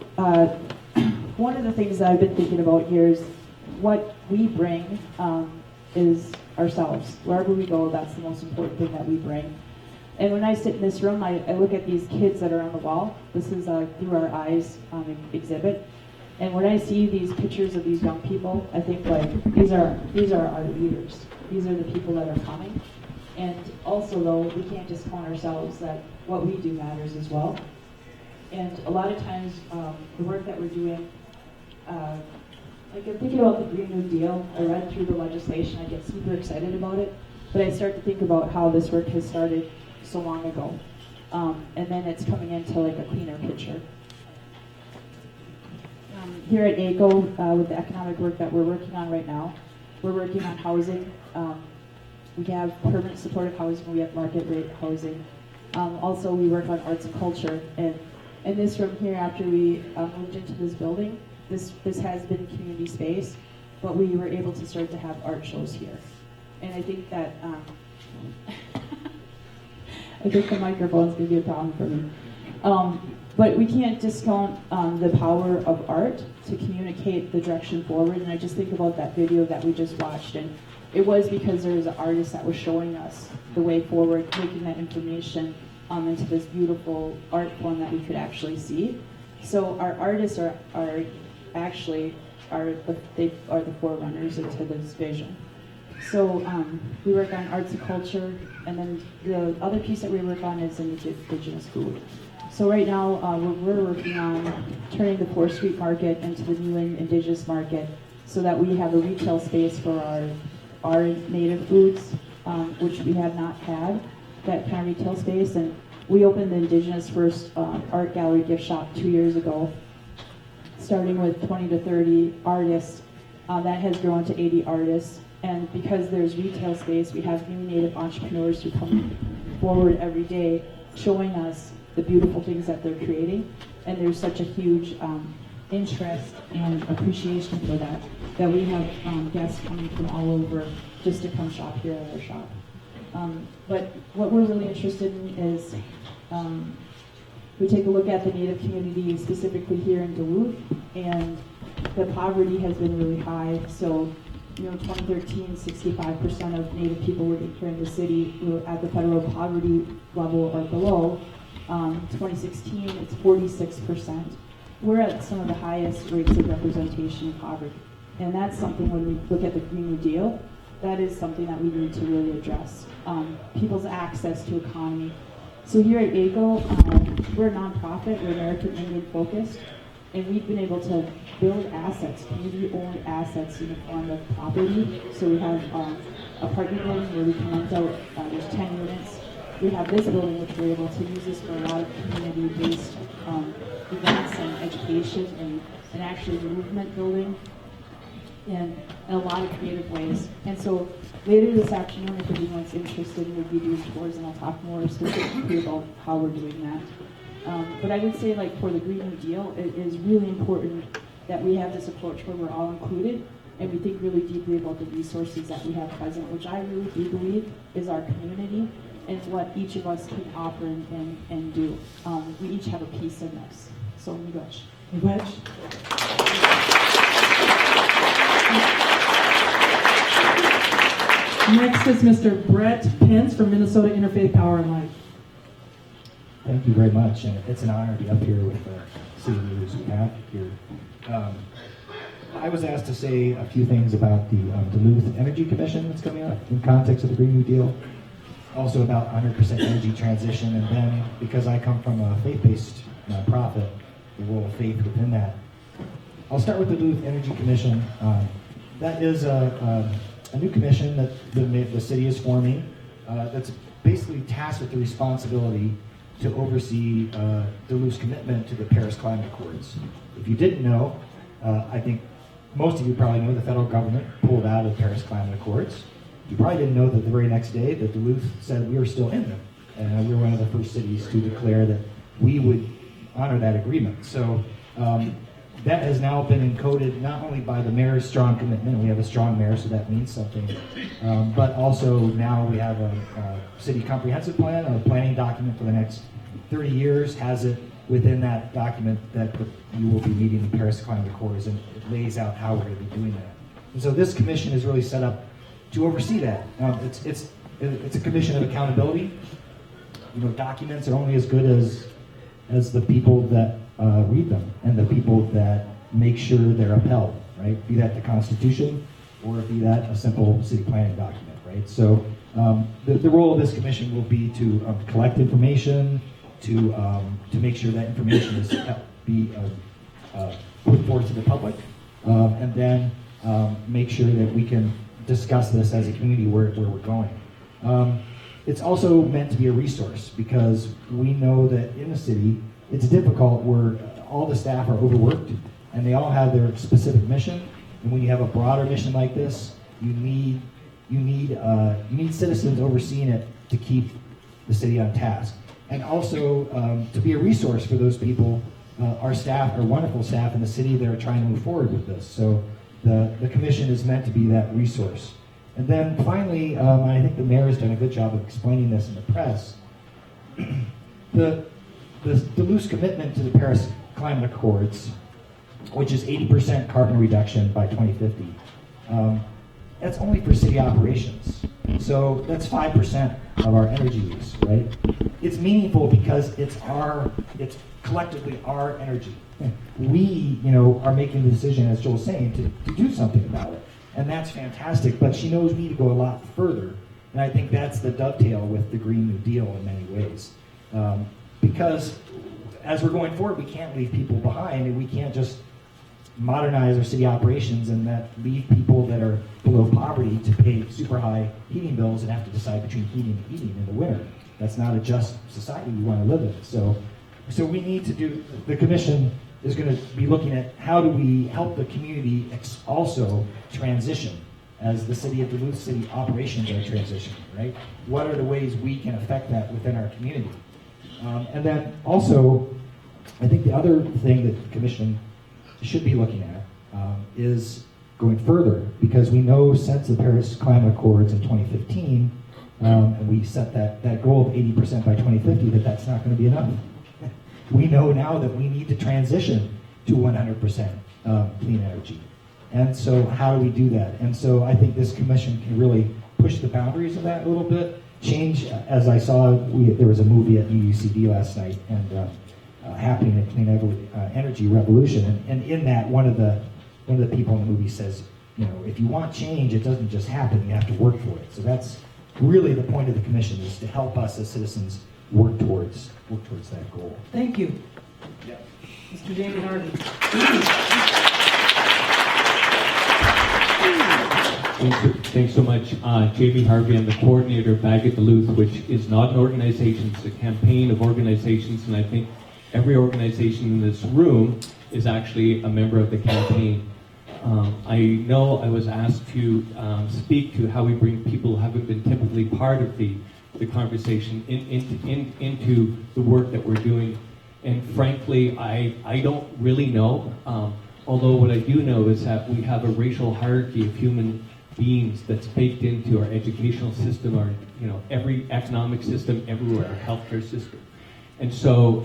one of the things that I've been thinking about here is what we bring is ourselves. Wherever we go, that's the most important thing that we bring. And when I sit in this room, I look at these kids that are on the wall. This is Through Our Eyes exhibit. And when I see these pictures of these young people, I think like these are our leaders. These are the people that are coming. And also though, we can't discount ourselves that what we do matters as well. And a lot of times, the work that we're doing, like I'm thinking about the Green New Deal. I read through the legislation, I get super excited about it, but I start to think about how this work has started so long ago. And then it's coming into like a cleaner picture. Here at ACO, with the economic work that we're working on right now, we're working on housing. We have permanent supportive housing, we have market rate housing. Also, we work on arts and culture. And in this room here, after we moved into this building, this has been community space, but we were able to start to have art shows here. And I think that, I think the microphone's gonna be a problem for me. But we can't discount the power of art to communicate the direction forward. And I just think about that video that we just watched. And it was because there was an artist that was showing us the way forward, taking that information into this beautiful art form that we could actually see. So our artists are the forerunners into this vision. So we work on arts and culture, and then the other piece that we work on is indigenous food. So right now, we're working on turning the 4th Street Market into the new indigenous market so that we have a retail space for our native foods, which we have not had, that kind of retail space. And we opened the Indigenous First Art Gallery gift shop 2 years ago, starting with 20 to 30 artists. That has grown to 80 artists. And because there's retail space, we have new Native entrepreneurs who come forward every day showing us the beautiful things that they're creating. And there's such a huge interest and appreciation for that, that we have guests coming from all over just to come shop here at our shop. But what we're really interested in is we take a look at the Native community, specifically here in Duluth, and the poverty has been really high. So, 2013, 65% of Native people working here in the city were at the federal poverty level or below. 2016, it's 46%. We're at some of the highest rates of representation in poverty. And that's something, when we look at the Green New Deal, that is something that we need to really address. People's access to economy. So here at AGO, we're a nonprofit, we're American Indian focused, and we've been able to build assets, community-owned assets in the form of property. So we have apartment building where we can rent out, there's 10 units. We have this building which we're able to use this for a lot of community-based events and education and actually movement building in a lot of creative ways. And so later this afternoon, if anyone's interested, we'll be doing tours and I'll talk more specifically about how we're doing that. But I would say, like, for the Green New Deal, it is really important that we have this approach where we're all included and we think really deeply about the resources that we have present, which I really do believe is our community and what each of us can offer and do. We each have a piece in this. So, miigwech. Next is Mr. Brett Pence from Minnesota Interfaith Power and Light. Thank you very much, and it's an honor to be up here with the city leaders we have here. I was asked to say a few things about the Duluth Energy Commission that's coming up in context of the Green New Deal, also about 100% energy transition, and then because I come from a faith-based nonprofit, the role of faith within that. I'll start with the Duluth Energy Commission. That is a new commission that the city is forming that's basically tasked with the responsibility to oversee Duluth's commitment to the Paris Climate Accords. If you didn't know, I think most of you probably know the federal government pulled out of the Paris Climate Accords. You probably didn't know that the very next day that Duluth said we were still in them. And we were one of the first cities to declare that we would honor that agreement. So that has now been encoded not only by the mayor's strong commitment, we have a strong mayor, so that means something, but also now we have a city comprehensive plan, a planning document for the next 30 years, has it within that document that you will be meeting the Paris Climate Accords, and it lays out how we're going to be doing that. And so this commission is really set up to oversee that. It's a commission of accountability. Documents are only as good as the people that read them and the people that make sure they're upheld, right? Be that the Constitution or be that a simple city planning document, right? So the role of this commission will be to collect information, to make sure that information is put forth to the public, and then make sure that we can discuss this as a community where we're going. It's also meant to be a resource because we know that in the city, it's difficult where all the staff are overworked and they all have their specific mission. And when you have a broader mission like this, you need citizens overseeing it to keep the city on task. And also to be a resource for those people. Our staff are wonderful staff in the city that are trying to move forward with this. So the commission is meant to be that resource. And then finally, I think the mayor has done a good job of explaining this in the press. The Duluth's commitment to the Paris Climate Accords, which is 80% carbon reduction by 2050, that's only for city operations. So that's 5% of our energy use, right? It's meaningful because it's collectively our energy. We, are making the decision, as Joel's saying, to do something about it. And that's fantastic, but she knows we need to go a lot further. And I think that's the dovetail with the Green New Deal in many ways. Because as we're going forward, we can't leave people behind, and we can't just modernize our city operations and that leave people that are below poverty to pay super high heating bills and have to decide between heating and heating in the winter. That's not a just society we want to live in. So we need to do, the commission is going to be looking at how do we help the community also transition as the city of Duluth city operations are transitioning, right? What are the ways we can affect that within our community? And then also, I think the other thing that the commission should be looking at is going further, because we know since the Paris Climate Accords in 2015, and we set that goal of 80% by 2050, that's not going to be enough. We know now that we need to transition to 100% clean energy. And so how do we do that? And so I think this commission can really push the boundaries of that a little bit. Change, as I saw, there was a movie at UUCD last night, and happening at Clean Energy Revolution. And in that, one of the people in the movie says, you know, if you want change, it doesn't just happen, you have to work for it. So that's really the point of the commission, is to help us as citizens work towards that goal. Thank you. Yeah. Mr. Jamie Harvey. Thanks so much. Jamie Harvey, I'm the coordinator of Bag at Duluth, which is not an organization, it's a campaign of organizations, and I think every organization in this room is actually a member of the campaign. I know I was asked to speak to how we bring people who haven't been typically part of the conversation into the work that we're doing. And frankly, I don't really know. Although what I do know is that we have a racial hierarchy of human beings that's baked into our educational system, our every economic system, everywhere, our healthcare system. And so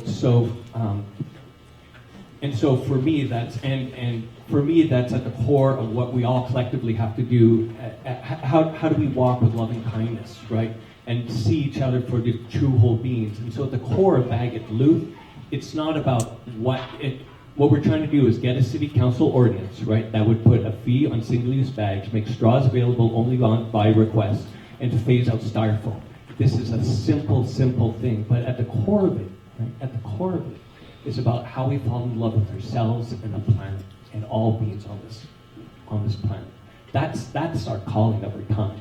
for me that's at the core of what we all collectively have to do. How do we walk with loving kindness, right? And see each other for the true whole beings. And so at the core of Bag at Duluth, it's not about what we're trying to do is get a city council ordinance, right, that would put a fee on single-use bags, make straws available only by request, and to phase out styrofoam. This is a simple thing, but at the core of it, right, at the core of it, is about how we fall in love with ourselves and the planet and all beings on this planet. That's our calling of our time.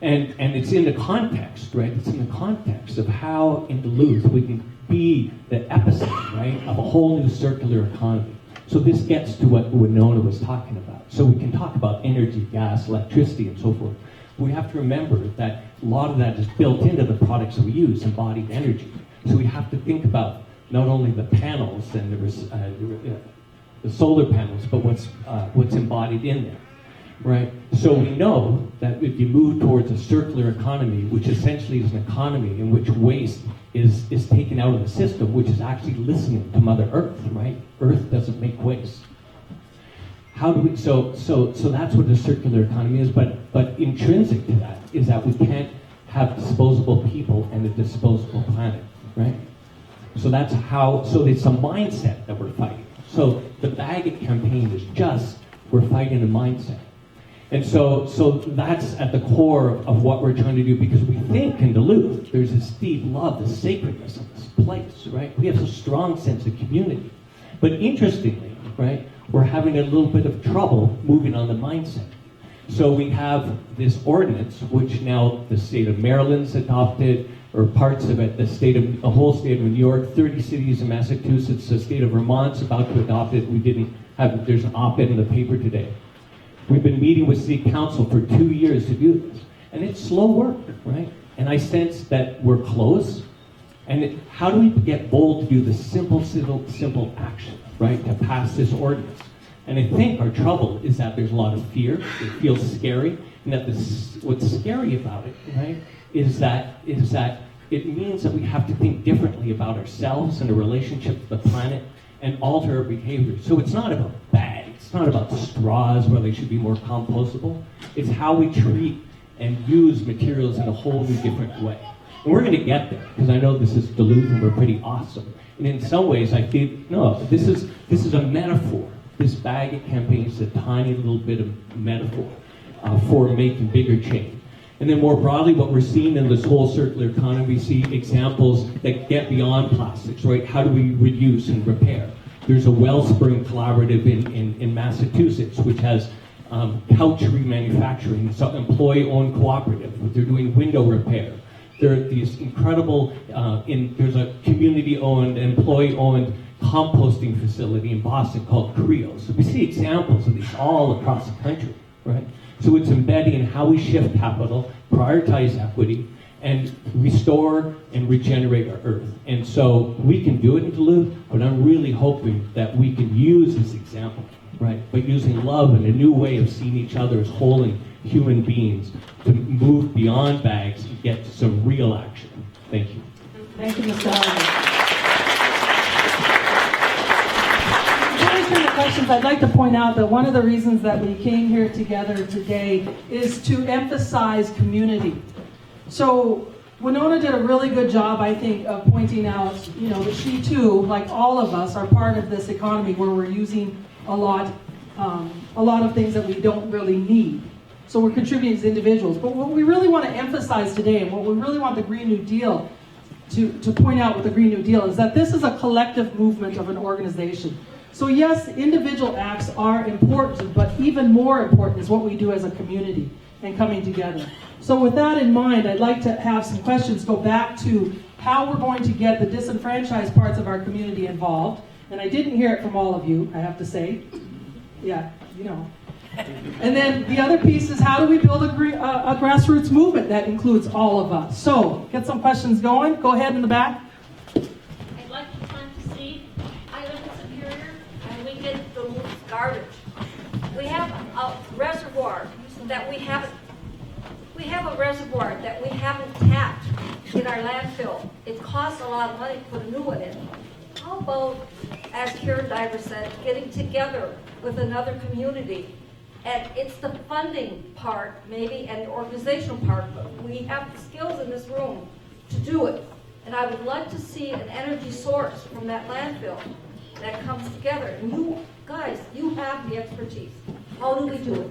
And it's in the context, right? It's in the context of how in Duluth we can be the epicenter, right, of a whole new circular economy. So this gets to what Winona was talking about. So we can talk about energy, gas, electricity, and so forth. But we have to remember that a lot of that is built into the products that we use, embodied energy. So we have to think about not only the panels and the solar panels, but what's embodied in there. Right? So we know that if you move towards a circular economy, which essentially is an economy in which waste is taken out of the system, which is actually listening to Mother Earth, right? Earth doesn't make waste. How do we, so that's what a circular economy is, but intrinsic to that is that we can't have disposable people and a disposable planet, right? So it's a mindset that we're fighting. So the Bag It campaign is just, we're fighting a mindset. And so that's at the core of what we're trying to do, because we think in Duluth there's this deep love, the sacredness of this place, right? We have a strong sense of community. But interestingly, right, we're having a little bit of trouble moving on the mindset. So we have this ordinance, which now the state of Maryland's adopted, or parts of it, the whole state of New York, 30 cities in Massachusetts, the state of Vermont's about to adopt it. There's an op-ed in the paper today. We've been meeting with City Council for 2 years to do this. And it's slow work, right? And I sense that we're close. And how do we get bold to do the simple action, right? To pass this ordinance. And I think our trouble is that there's a lot of fear. It feels scary. And that what's scary about it, right, is that it means that we have to think differently about ourselves and the relationship to the planet and alter our behavior. So it's not about bags. It's not about straws where they should be more compostable. It's how we treat and use materials in a whole new different way. And we're going to get there, because I know this is Duluth and we're pretty awesome. And in some ways I think, no, this is a metaphor. This Bag It campaign is a tiny little bit of metaphor for making bigger change. And then more broadly, what we're seeing in this whole circular economy, we see examples that get beyond plastics, right? How do we reduce and repair? There's a Wellspring Collaborative in Massachusetts, which has couch remanufacturing. It's an employee-owned cooperative. They're doing window repair. There are these incredible, there's a community-owned, employee-owned composting facility in Boston called Creo. So we see examples of these all across the country, right? So it's embedding how we shift capital, prioritize equity, and restore and regenerate our earth. And so we can do it in Duluth, but I'm really hoping that we can use this example, right? By using love and a new way of seeing each other as whole and human beings to move beyond bags and get to some real action. Thank you. Thank you, Mr. Harvey. The questions, I'd like to point out that one of the reasons that we came here together today is to emphasize community. So Winona did a really good job, I think, of pointing out, that she too, like all of us, are part of this economy where we're using a lot of things that we don't really need. So we're contributing as individuals. But what we really want to emphasize today, and what we really want the Green New Deal to point out with the Green New Deal, is that this is a collective movement of an organization. So yes, individual acts are important, but even more important is what we do as a community and coming together. So with that in mind, I'd like to have some questions go back to how we're going to get the disenfranchised parts of our community involved. And I didn't hear it from all of you, I have to say. Yeah, And then the other piece is, how do we build a grassroots movement that includes all of us? So, get some questions going. Go ahead in the back. I'd like to plant a seed. I live in Superior, and we get the garbage. We have a reservoir that we haven't. We have a reservoir that we haven't tapped in our landfill. It costs a lot of money to put a new one in. How about, as Karen Diver said, getting together with another community? And it's the funding part, maybe, and the organizational part, but we have the skills in this room to do it. And I would like to see an energy source from that landfill that comes together. And you guys, you have the expertise. How do we do it?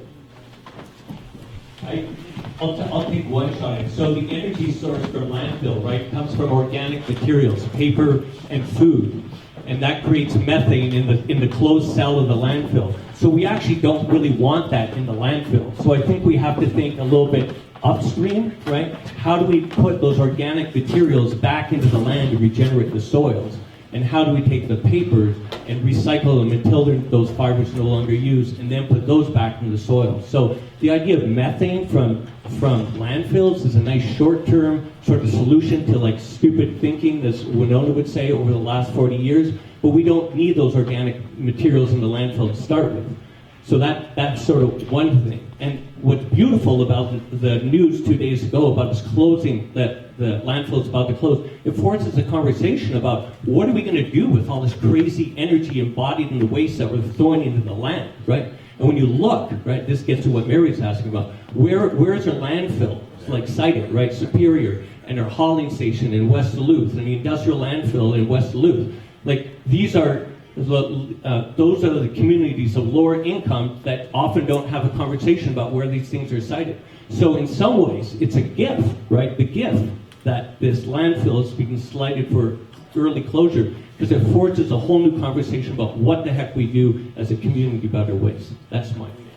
I'll take one shot. So the energy source for landfill, right, comes from organic materials, paper and food. And that creates methane in the closed cell of the landfill. So we actually don't really want that in the landfill. So I think we have to think a little bit upstream, right? How do we put those organic materials back into the land to regenerate the soils? And how do we take the papers and recycle them until those fibers no longer used, and then put those back into the soil? So the idea of methane from landfills is a nice short-term sort of solution to like stupid thinking, as Winona would say, over the last 40 years. But we don't need those organic materials in the landfill to start with. So that's sort of one thing. And what's beautiful about the news 2 days ago about us closing, that the landfill is about to close, it forces a conversation about what are we going to do with all this crazy energy embodied in the waste that we're throwing into the land, right? And when you look, right, this gets to what Mary's asking about, where is our landfill? It's like cited, right, Superior, and our hauling station in West Duluth, and the industrial landfill in West Duluth. Like, those are the communities of lower income that often don't have a conversation about where these things are sited. So in some ways, it's a gift, right? The gift that this landfill is being slated for early closure, because it forces a whole new conversation about what the heck we do as a community about our waste. That's my view.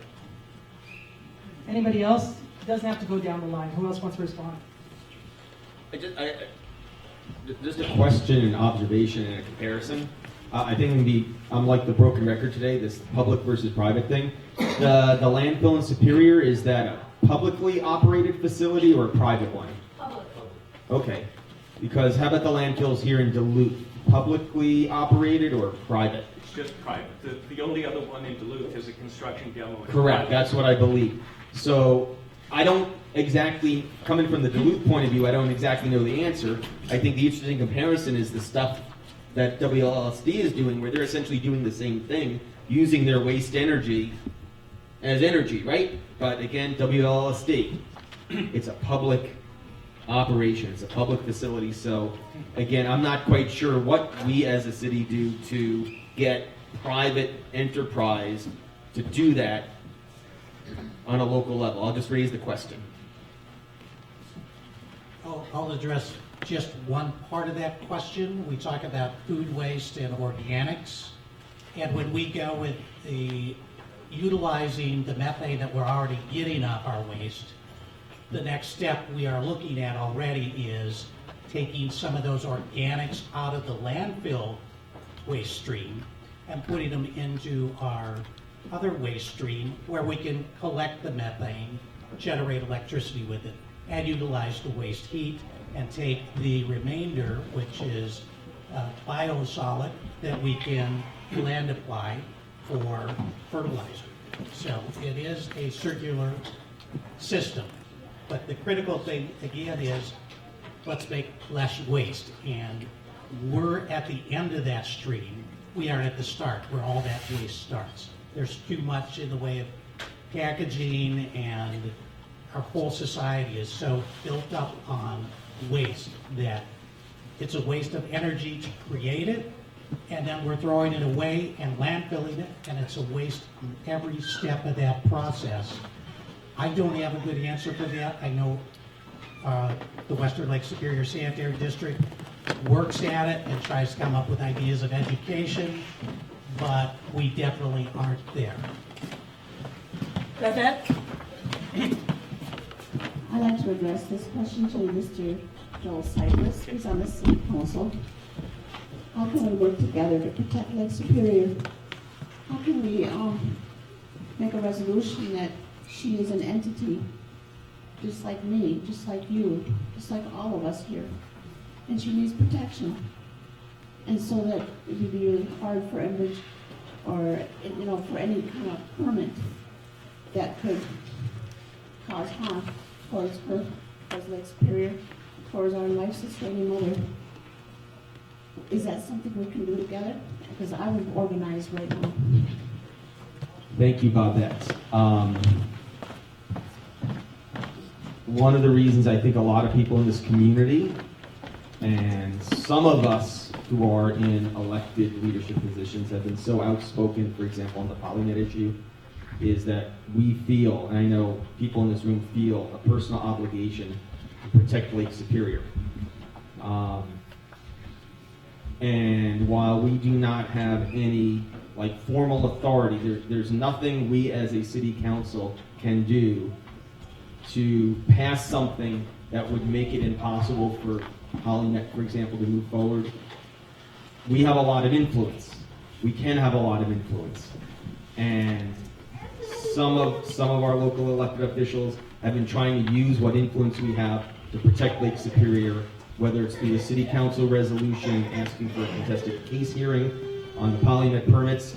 Anybody else? It doesn't have to go down the line. Who else wants to respond? Just a question, an observation, and a comparison. I think I'm like the broken record today, this public versus private thing. The landfill in Superior, is that a publicly operated facility or a private one? Public. Okay. Because how about the landfills here in Duluth? Publicly operated or private? It's just private. The only other one in Duluth is a construction demo. Correct, that's what I believe. So I don't exactly, coming from the Duluth point of view, I don't exactly know the answer. I think the interesting comparison is the stuff that WLSD is doing, where they're essentially doing the same thing, using their waste energy as energy, right? But again, WLSD, it's a public operation, it's a public facility. So again, I'm not quite sure what we as a city do to get private enterprise to do that on a local level. I'll just raise the question. I'll address just one part of that question. We talk about food waste and organics. And when we go with the utilizing the methane that we're already getting off our waste, the next step we are looking at already is taking some of those organics out of the landfill waste stream and putting them into our other waste stream where we can collect the methane, generate electricity with it, and utilize the waste heat and take the remainder, which is biosolid, that we can land apply for fertilizer. So it is a circular system. But the critical thing, again, is let's make less waste. And we're at the end of that stream. We aren't at the start where all that waste starts. There's too much in the way of packaging, and our whole society is so built up on waste that it's a waste of energy to create it, and then we're throwing it away and landfilling it, and it's a waste in every step of that process. I don't have a good answer for that. I know the Western Lake Superior Sanitary District works at it and tries to come up with ideas of education, but we definitely aren't there. Beth? I'd like to address this question to Mr. Joel Cypress, who's on the city council. How can we work together to protect Lake Superior? How can we make a resolution that she is an entity just like me, just like you, just like all of us here, and she needs protection? And so that it would be really hard for every, or for any kind of permit that could cause harm towards her, towards Lake Superior, towards our life-sustaining mother. Is that something we can do together? Because I would organize right now. Thank you, Babette. One of the reasons I think a lot of people in this community, and some of us who are in elected leadership positions, have been so outspoken, for example, on the PolyNet issue, is that we feel, and I know people in this room feel, a personal obligation to protect Lake Superior. And while we do not have any formal authority, there's nothing we as a city council can do to pass something that would make it impossible for PolyNet, for example, to move forward. We have a lot of influence. We can have a lot of influence. And some of our local elected officials have been trying to use what influence we have to protect Lake Superior, whether it's through a city council resolution asking for a contested case hearing on the PolyNet permits.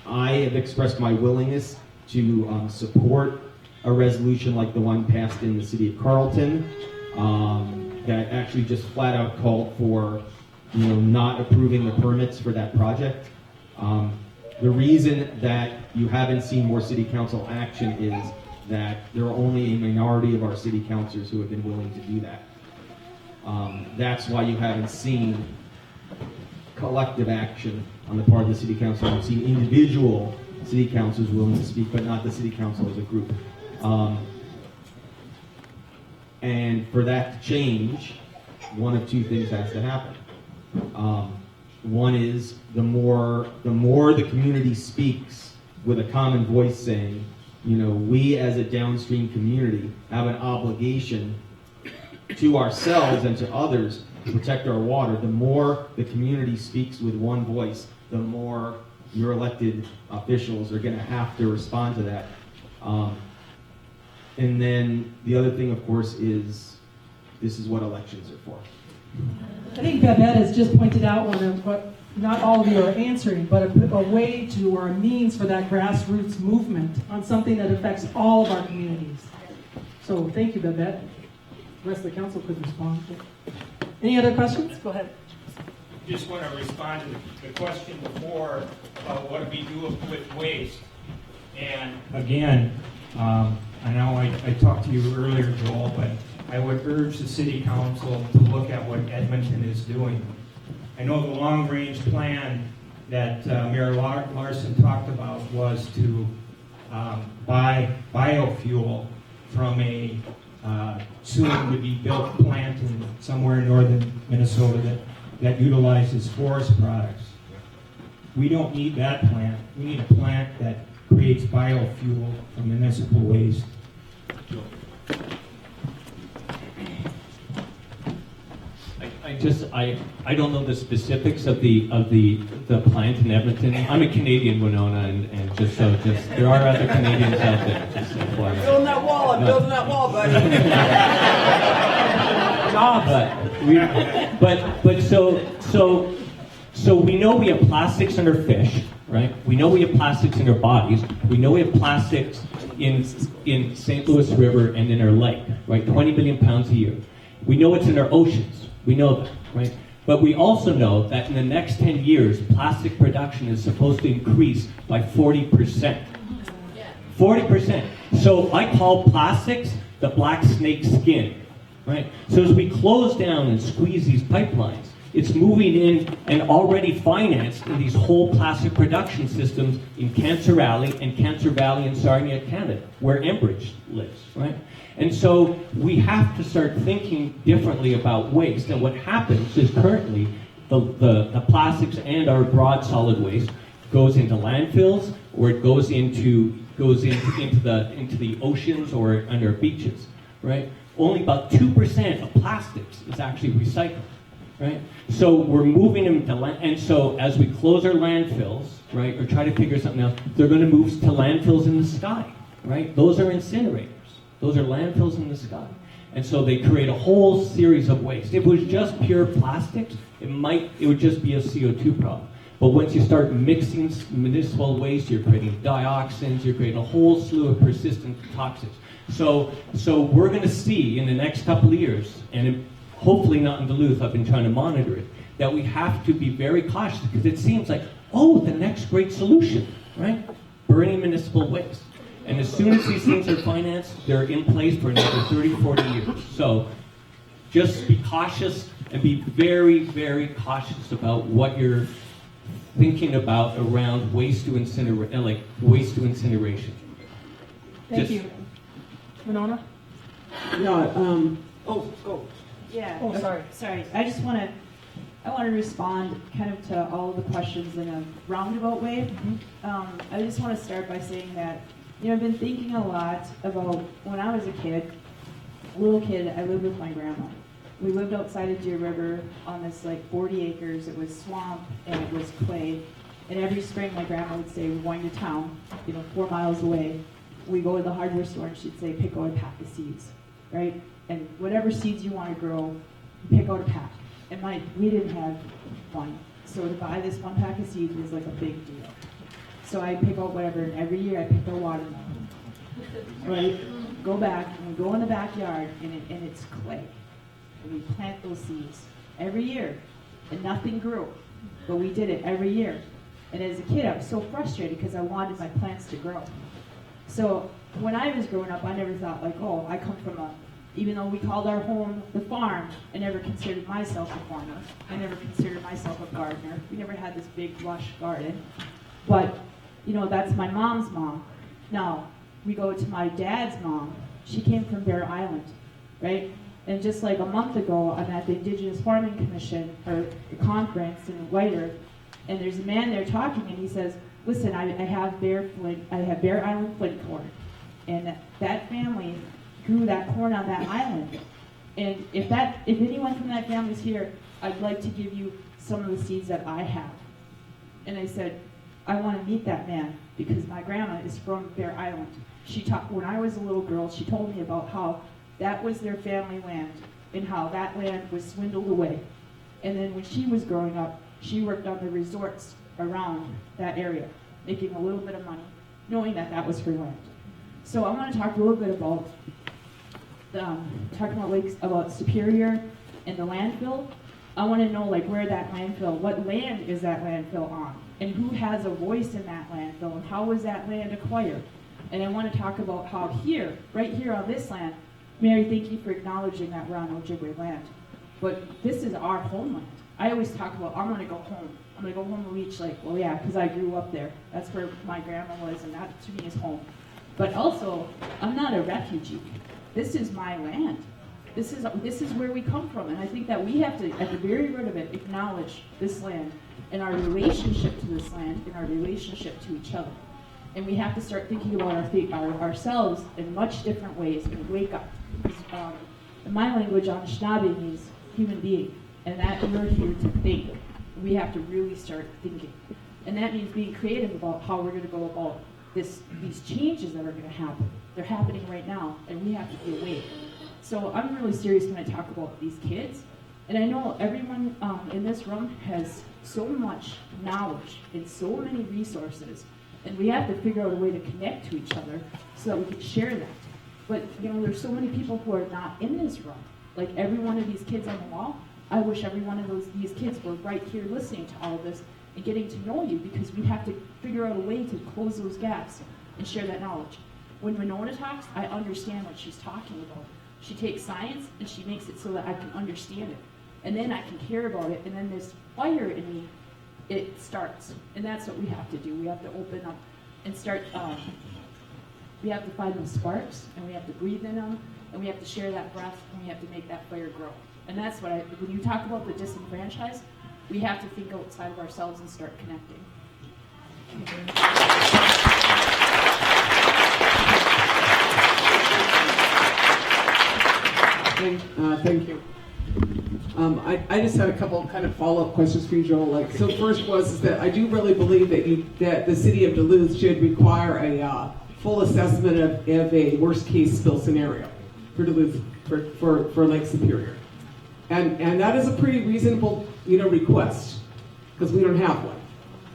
I have expressed my willingness to support a resolution like the one passed in the city of Carlton that actually just flat out called for not approving the permits for that project. The reason that you haven't seen more city council action is that there are only a minority of our city councilors who have been willing to do that. That's why you haven't seen collective action on the part of the city council. You've seen individual city councilors willing to speak, but not the city council as a group. And for that to change, one of two things has to happen. One is the more the community speaks with a common voice saying, we as a downstream community have an obligation to ourselves and to others to protect our water. The more the community speaks with one voice, the more your elected officials are going to have to respond to that. And then the other thing, of course, is this is what elections are for. I think Babette has just pointed out one of what not all of you are answering, but a way to, or a means for that grassroots movement on something that affects all of our communities. So thank you, Babette. The rest of the council could respond. Any other questions? Go ahead. Just want to respond to the question before about what do we do with waste. And again, I know I talked to you earlier, Joel, but I would urge the city council to look at what Edmonton is doing. I know the long-range plan that Mayor Larson talked about was to buy biofuel from a soon-to-be-built plant somewhere in northern Minnesota that utilizes forest products. We don't need that plant. We need a plant that creates biofuel from municipal waste. I don't know the specifics of the plant in Edmonton. I'm a Canadian, Winona, and just there are other Canadians out there. Just FYI. Building that wall, I'm building that wall, buddy. So we know we have plastics in our fish, right? We know we have plastics in our bodies. We know we have plastics in St. Louis River and in our lake, right? 20 billion pounds a year. We know it's in our oceans. We know that, right? But we also know that in the next 10 years, plastic production is supposed to increase by 40%. 40%. So I call plastics the black snake skin, right? So as we close down and squeeze these pipelines, it's moving in and already financed in these whole plastic production systems in Cancer Alley and Sarnia, Canada, where Enbridge lives, right? And so we have to start thinking differently about waste. And what happens is currently the plastics and our broad solid waste goes into landfills, or it goes into the oceans or under beaches, right? Only about 2% of plastics is actually recycled. Right? So we're moving them to and so as we close our landfills, right, or try to figure something out, they're going to move to landfills in the sky, right? Those are incinerators. Those are landfills in the sky. And so they create a whole series of waste. If it was just pure plastics, it would just be a CO2 problem. But once you start mixing municipal waste, you're creating dioxins, you're creating a whole slew of persistent toxins. So we're going to see in the next couple of years, and hopefully not in Duluth, I've been trying to monitor it, that we have to be very cautious, because it seems like, the next great solution, right? Burning municipal waste. And as soon as these things are financed, they're in place for another 30, 40 years. So just be cautious and be very, very cautious about what you're thinking about around waste to incineration. Thank you. Winona? No, go. Yeah. Oh, sorry. Sorry. I want to respond kind of to all of the questions in a roundabout way. I just want to start by saying that, I've been thinking a lot about when I was a little kid, I lived with my grandma. We lived outside of Deer River on this 40 acres. It was swamp and it was clay. And every spring my grandma would say, we're going to town, 4 miles away. We go to the hardware store and she'd say, pick out a pack of seeds, right? And whatever seeds you want to grow, pick out a pack. And we didn't have one. So to buy this one pack of seeds was like a big deal. So I pick out whatever, and every year I pick out watermelon. Right? Go back, and we go in the backyard, and it's clay. And we plant those seeds every year. And nothing grew. But we did it every year. And as a kid, I was so frustrated because I wanted my plants to grow. So when I was growing up, I never thought I come from even though we called our home the farm, I never considered myself a farmer. I never considered myself a gardener. We never had this big lush garden. But, that's my mom's mom. Now, we go to my dad's mom. She came from Bear Island, right? And just like a month ago, I'm at the Indigenous Farming Commission, or the conference in Whiter, and there's a man there talking, and he says, listen, I have Bear Island flint corn. And that family grew that corn on that island. And if anyone from that family's here, I'd like to give you some of the seeds that I have. And I said, I want to meet that man because my grandma is from Bear Island. When I was a little girl, she told me about how that was their family land and how that land was swindled away. And then when she was growing up, she worked on the resorts around that area, making a little bit of money, knowing that that was her land. So I want to talk a little bit about about Superior and the landfill. I want to know where that landfill, what land is that landfill on, and who has a voice in that landfill, and how was that land acquired? And I want to talk about how right here on this land, Mary, thank you for acknowledging that we're on Ojibwe land, but this is our homeland. I always talk about, I'm going to go home. I'm going to go home to Leech Lake. Well, yeah, because I grew up there. That's where my grandma was, and that to me is home. But also, I'm not a refugee. This is my land. This is where we come from, and I think that we have to, at the very root of it, acknowledge this land and our relationship to this land and our relationship to each other. And we have to start thinking about ourselves in much different ways and wake up. In my language, Anishinaabe means human being, and that we're here to think. We have to really start thinking. And that means being creative about how we're going to go about these changes that are going to happen. They're happening right now, and we have to be awake. So I'm really serious when I talk about these kids. And I know everyone in this room has so much knowledge and so many resources, and we have to figure out a way to connect to each other so that we can share that. But there's so many people who are not in this room. Like every one of these kids on the wall, I wish every one of these kids were right here listening to all of this and getting to know you, because we have to figure out a way to close those gaps and share that knowledge. When Winona talks, I understand what she's talking about. She takes science and she makes it so that I can understand it. And then I can care about it, and then this fire in me, it starts. And that's what we have to do. We have to open up and start, we have to find those sparks, and we have to breathe in them, and we have to share that breath, and we have to make that fire grow. And that's what when you talk about the disenfranchised, we have to think outside of ourselves and start connecting. Thank you. I just had a couple kind of follow-up questions for you, Joel. So first is that I do really believe that the city of Duluth should require a full assessment of a worst-case spill scenario for Duluth for Lake Superior, and that is a pretty reasonable request, because we don't have one.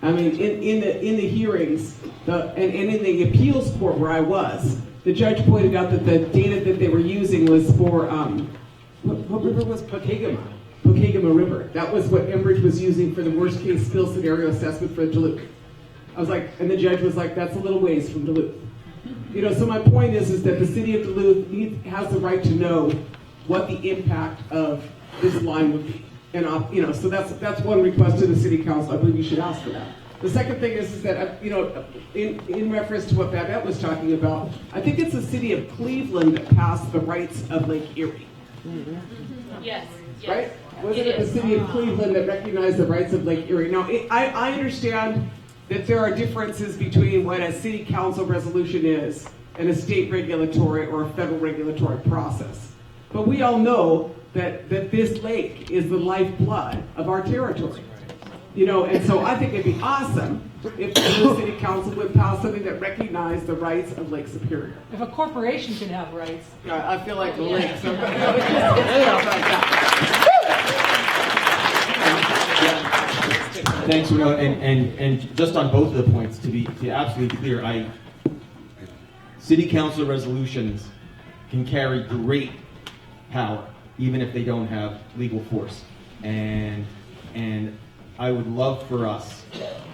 I mean, in the hearings and in the appeals court where I was, the judge pointed out that the data that they were using was for what river was Pokegama River. That was what Enbridge was using for the worst case spill scenario assessment for Duluth. I was like, and the judge was like, that's a little ways from Duluth. So my point is that the city of Duluth has the right to know what the impact of this line would be. And so that's one request to the city council. I believe you should ask for that. The second thing is that in reference to what Babette was talking about, I think it's the city of Cleveland that passed the rights of Lake Erie. Yes. Right? Wasn't it the city of Cleveland that recognized the rights of Lake Erie? Now, I understand that there are differences between what a city council resolution is and a state regulatory or a federal regulatory process. But we all know that this lake is the lifeblood of our territory. And so I think it'd be awesome if the city council would pass something that recognized the rights of Lake Superior. If a corporation can have rights. Yeah, I feel like the lake. So, it's stuff like that. Thanks, Winona. And just on both of the points, to be absolutely clear, city council resolutions can carry great power, even if they don't have legal force. And I would love for us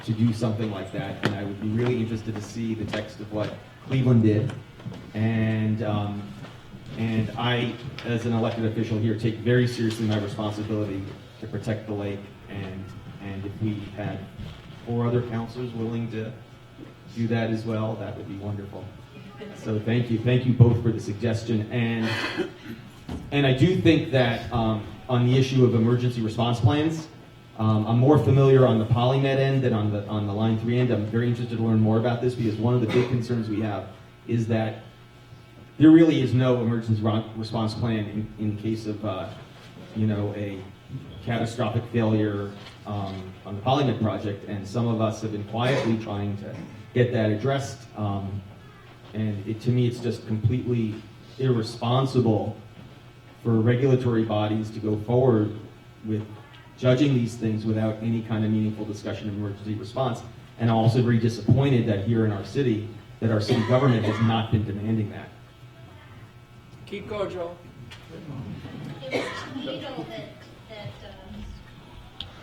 to do something like that, and I would be really interested to see the text of what Cleveland did. And I, as an elected official here, take very seriously my responsibility to protect the lake. And if we had 4 other councilors willing to do that as well, that would be wonderful. So thank you both for the suggestion. And I do think that on the issue of emergency response plans, I'm more familiar on the Polymed end than on the Line 3 end. I'm very interested to learn more about this, because one of the big concerns we have is that there really is no emergency response plan in case of a catastrophic failure on the Polymed project, and some of us have been quietly trying to get that addressed. And to me, it's just completely irresponsible for regulatory bodies to go forward with judging these things without any kind of meaningful discussion of emergency response. And I'm also very disappointed that here in our city, that our city government has not been demanding that. Keep going, Joel. It was Toledo that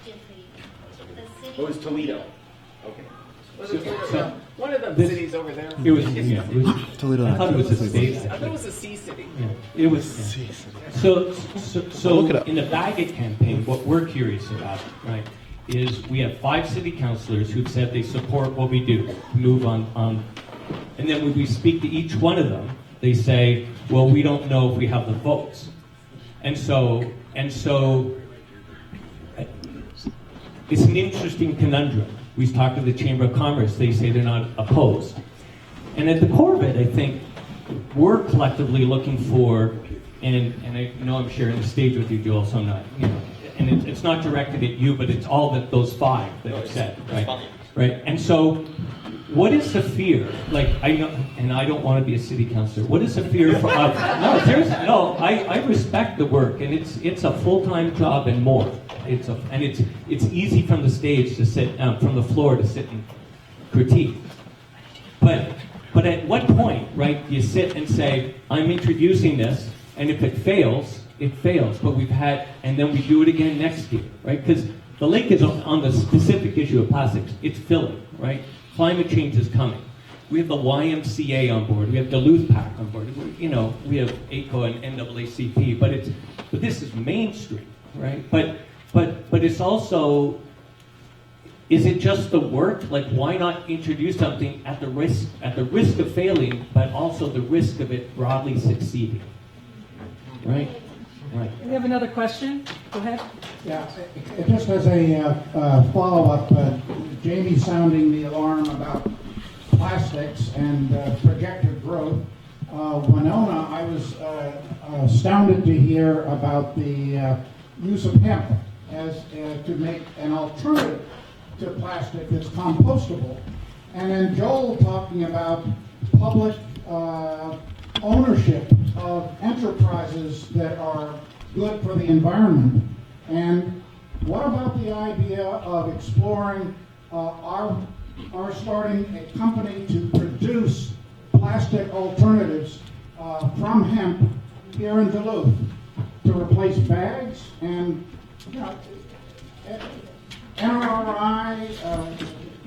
did the city. It was Toledo. Okay. One of the cities over there. It was Toledo. I thought it was a state. I thought it was a sea city. Yeah, it was. So in the Baggett campaign, what we're curious about, right, is we have 5 city councilors who've said they support what we do, move on, and then when we speak to each one of them, they say, well, we don't know if we have the votes. And so it's an interesting conundrum. We talked to the Chamber of Commerce. They say they're not opposed. And at the core of it, I think we're collectively looking for, and I know I'm sharing the stage with you, Joel, so I'm not, and it's not directed at you, but it's all those five that I've said, right? Right. And so, what is the fear? Like, I know, and I don't want to be a city councilor. What is the fear of? No, seriously, no. I respect the work, and it's a full-time job and more. It's easy from the stage to sit, from the floor to sit and critique. But at what point, right? You sit and say, I'm introducing this, and if it fails, it fails. But and then we do it again next year, right? Because the lake is on the specific issue of plastics. It's filling, right? Climate change is coming. We have the YMCA on board. We have Duluth PAC on board. We have ACO and NAACP. But this is mainstream, right? But it's also, is it just the work? Like, why not introduce something at the risk of failing, but also the risk of it broadly succeeding, right? Right. We have another question. Go ahead. Yeah, just as a follow-up, Jamie sounding the alarm about plastics and projected growth. Winona, I was astounded to hear about the use of hemp as to make an alternative to plastic that's compostable. And then Joel talking about public ownership of enterprises that are good for the environment. And what about the idea of exploring our starting a company to produce plastic alternatives from hemp here in Duluth to replace bags and NRI,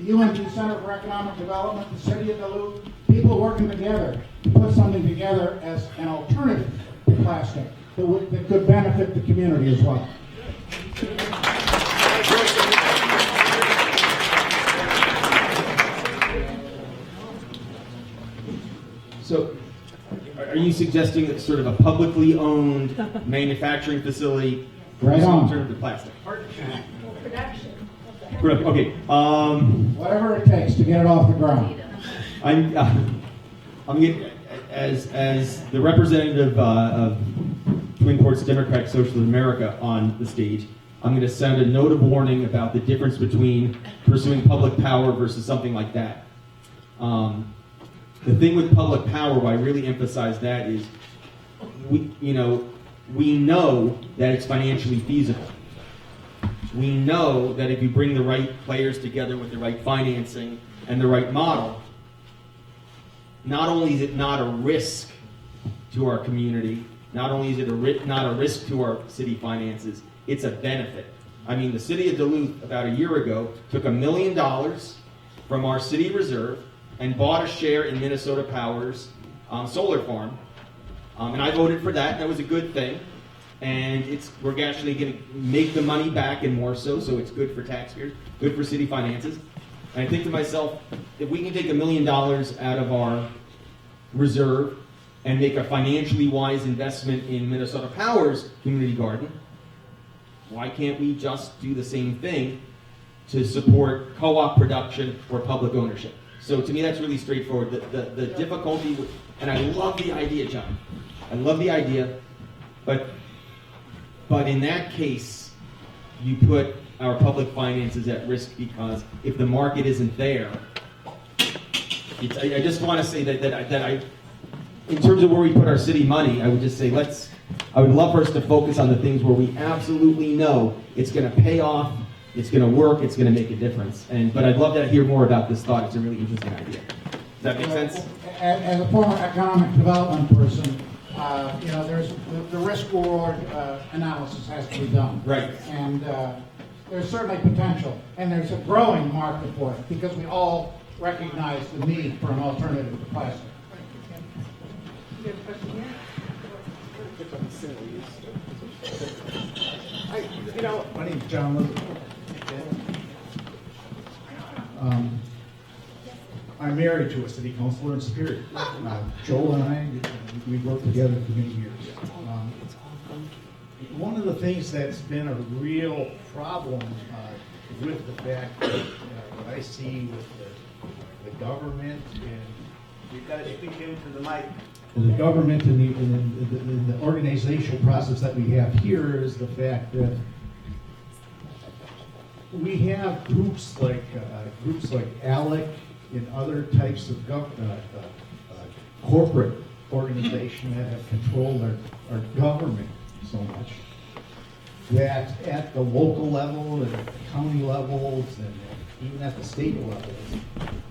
UNT Center for Economic Development, the City of Duluth, people working together to put something together as an alternative to plastic that could benefit the community as well. So, are you suggesting that sort of a publicly owned manufacturing facility Right on. alternative to plastic? Production. Okay. Whatever it takes to get it off the ground. I'm getting, as the representative of Twin Ports Democratic Socialist America on the stage, I'm going to sound a note of warning about the difference between pursuing public power versus something like that. The thing with public power, why I really emphasize that is, we know that it's financially feasible. We know that if you bring the right players together with the right financing and the right model, not only is it not a risk to our community, not only is it not a risk to our city finances, it's a benefit. I mean, the city of Duluth, about a year ago, took $1 million from our city reserve and bought a share in Minnesota Power's solar farm. And I voted for that. That was a good thing. And we're actually going to make the money back and more so it's good for taxpayers, good for city finances. And I think to myself, if we can take $1 million out of our reserve and make a financially wise investment in Minnesota Power's community garden, why can't we just do the same thing to support co-op production or public ownership? So to me, that's really straightforward. The difficulty, and I love the idea, John. I love the idea, but in that case, you put our public finances at risk because if the market isn't there, I just want to say that in terms of where we put our city money, I would just say I would love for us to focus on the things where we absolutely know it's going to pay off, it's going to work, it's going to make a difference. But I'd love to hear more about this thought. It's a really interesting idea. Does that make sense? As a former economic development person, there's the risk reward analysis has to be done. Right. And there's certainly potential, and there's a growing market for it because we all recognize the need for an alternative to plastic. My name's John Lewis. I'm married to a city councilor in Superior. Joel and I, we've worked together for many years. one of the things that's been a real problem with the fact that what I see with the government and You've got to speak into the mic. the government and the organizational process that we have here is the fact that we have groups like ALEC and other types of corporate organization that have controlled our government so much that at the local level and at the county levels and even at the state levels,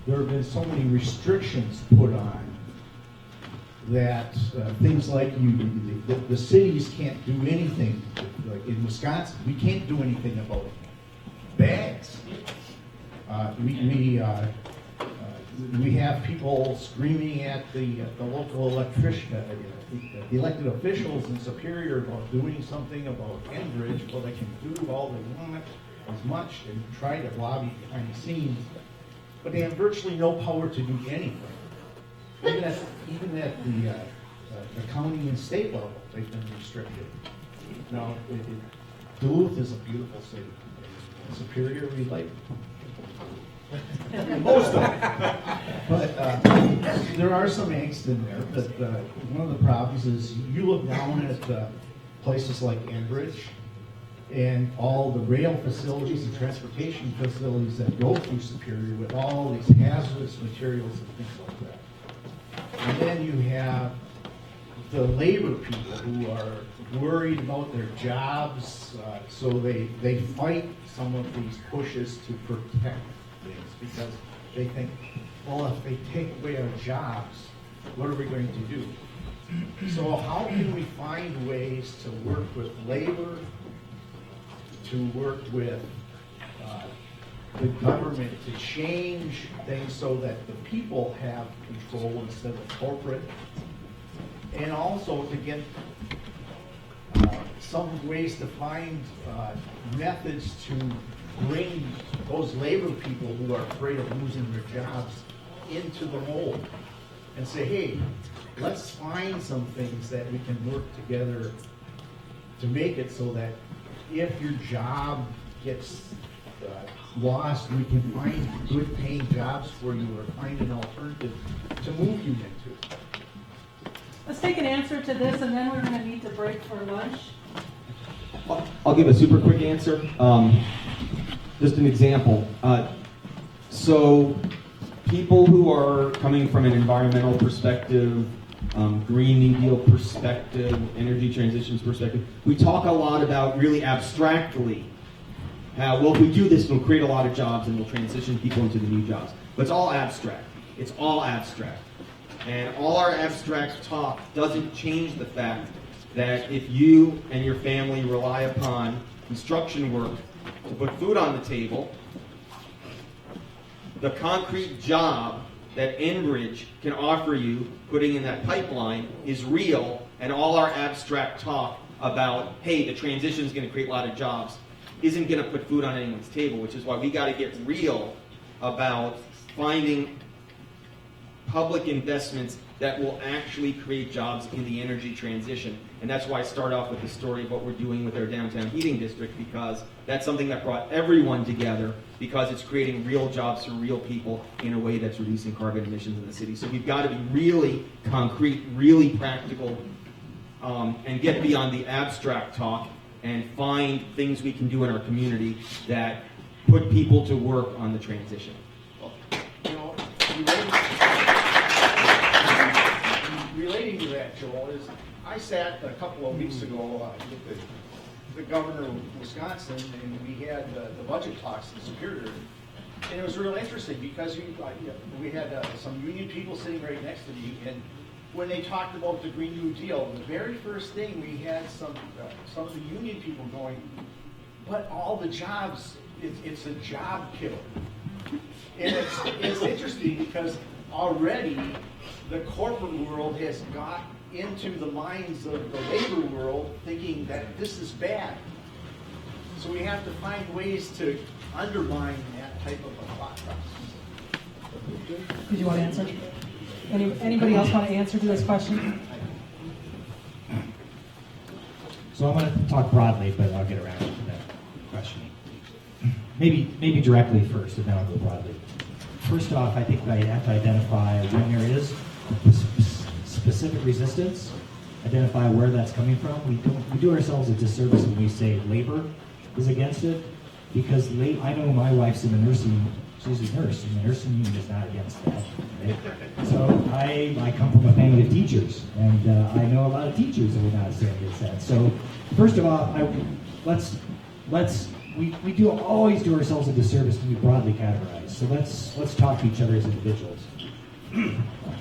there have been so many restrictions put on that things like the cities can't do anything. Like in Wisconsin, we can't do anything about bags. We have people screaming at the local electrician, the elected officials in Superior about doing something about Enbridge. Well, they can do all they want as much and try to lobby behind the scenes, but they have virtually no power to do anything. Even at the county and state level, they've been restricted. Now, Duluth is a beautiful city. Superior, we like most of it. But there are some angst in there. But one of the problems is you look down at places like Enbridge and all the rail facilities and transportation facilities that go through Superior with all these hazardous materials and things like that. And then you have the labor people who are worried about their jobs, so they fight some of these pushes to protect things because they think, well, if they take away our jobs, what are we going to do? So how can we find ways to work with labor, to work with the government to change things so that the people have control instead of corporate, and also to get some ways to find methods to bring those labor people who are afraid of losing their jobs into the mold and say, hey, let's find some things that we can work together to make it so that if your job gets lost, we can find good paying jobs for you or find an alternative to move you into. Let's take an answer to this, and then we're going to need to break for lunch. I'll give a super quick answer. Just an example. So people who are coming from an environmental perspective, Green New Deal perspective, energy transitions perspective, we talk a lot about really abstractly how, well, if we do this, it'll create a lot of jobs and we'll transition people into the new jobs. But it's all abstract. It's all abstract. And all our abstract talk doesn't change the fact that if you and your family rely upon construction work to put food on the table, the concrete job that Enbridge can offer you putting in that pipeline is real, and all our abstract talk about, hey, the transition is going to create a lot of jobs, isn't going to put food on anyone's table, which is why we got to get real about finding public investments that will actually create jobs in the energy transition. And that's why I start off with the story of what we're doing with our downtown heating district, because that's something that brought everyone together, because it's creating real jobs for real people in a way that's reducing carbon emissions in the city. So we've got to be really concrete, really practical, and get beyond the abstract talk and find things we can do in our community that put people to work on the transition. Relating to that, Joel, is I sat a couple of weeks ago with the governor of Wisconsin, and we had the budget talks in Superior, and it was real interesting because we had some union people sitting right next to me, and when they talked about the Green New Deal, the very first thing we had some of the union people going, but all the jobs, it's a job killer. And it's interesting because already the corporate world has got into the minds of the labor world thinking that this is bad. So we have to find ways to undermine that type of a thought process. Did you want to answer? Anybody else want to answer to this question? So I'm going to talk broadly, but I'll get around to that questioning. Maybe directly first, and then I'll go broadly. First off, I think I have to identify when there is specific resistance, identify where that's coming from. We do ourselves a disservice when we say labor is against it, because I know my wife's in the nursing, she's a nurse, and the nursing union is not against that. Right? So I come from a family of teachers, and I know a lot of teachers that would not say against that. So first of all, we do always do ourselves a disservice when we broadly categorize. So let's talk to each other as individuals.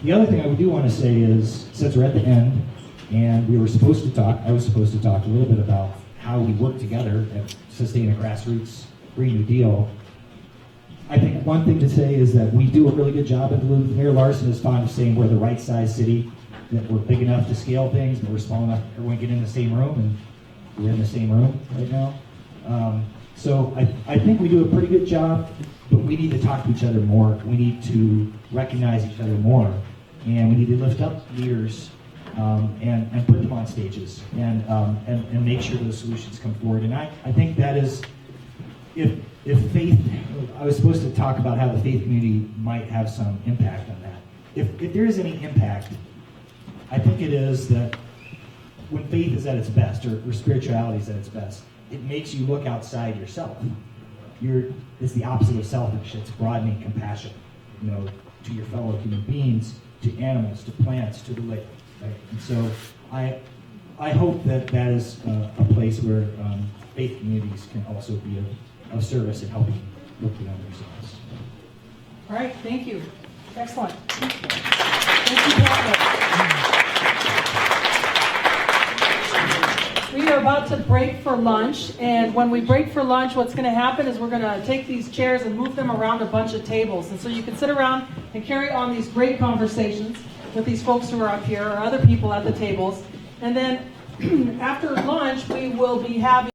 The other thing I do want to say is, since we're at the end, and I was supposed to talk a little bit about how we work together and sustain a grassroots Green New Deal. I think one thing to say is that we do a really good job at Duluth. Mayor Larson is fond of saying we're the right size city, that we're big enough to scale things, but we're small enough everyone get in the same room, and we're in the same room right now. So I think we do a pretty good job, but we need to talk to each other more. We need to recognize each other more, and we need to lift up leaders and put them on stages and make sure those solutions come forward. And I think that is, if faith, I was supposed to talk about how the faith community might have some impact on that. If there is any impact, I think it is that when faith is at its best, or spirituality is at its best, it makes you look outside yourself. It's the opposite of selfish. It's broadening compassion, to your fellow human beings, to animals, to plants, to the lake. Right? And so I hope that is a place where faith communities can also be of service in helping look beyond themselves. All right, thank you. Excellent. Thank you, Patrick. We are about to break for lunch, and when we break for lunch, what's going to happen is we're going to take these chairs and move them around a bunch of tables. And so you can sit around and carry on these great conversations with these folks who are up here or other people at the tables. And then after lunch, we will be having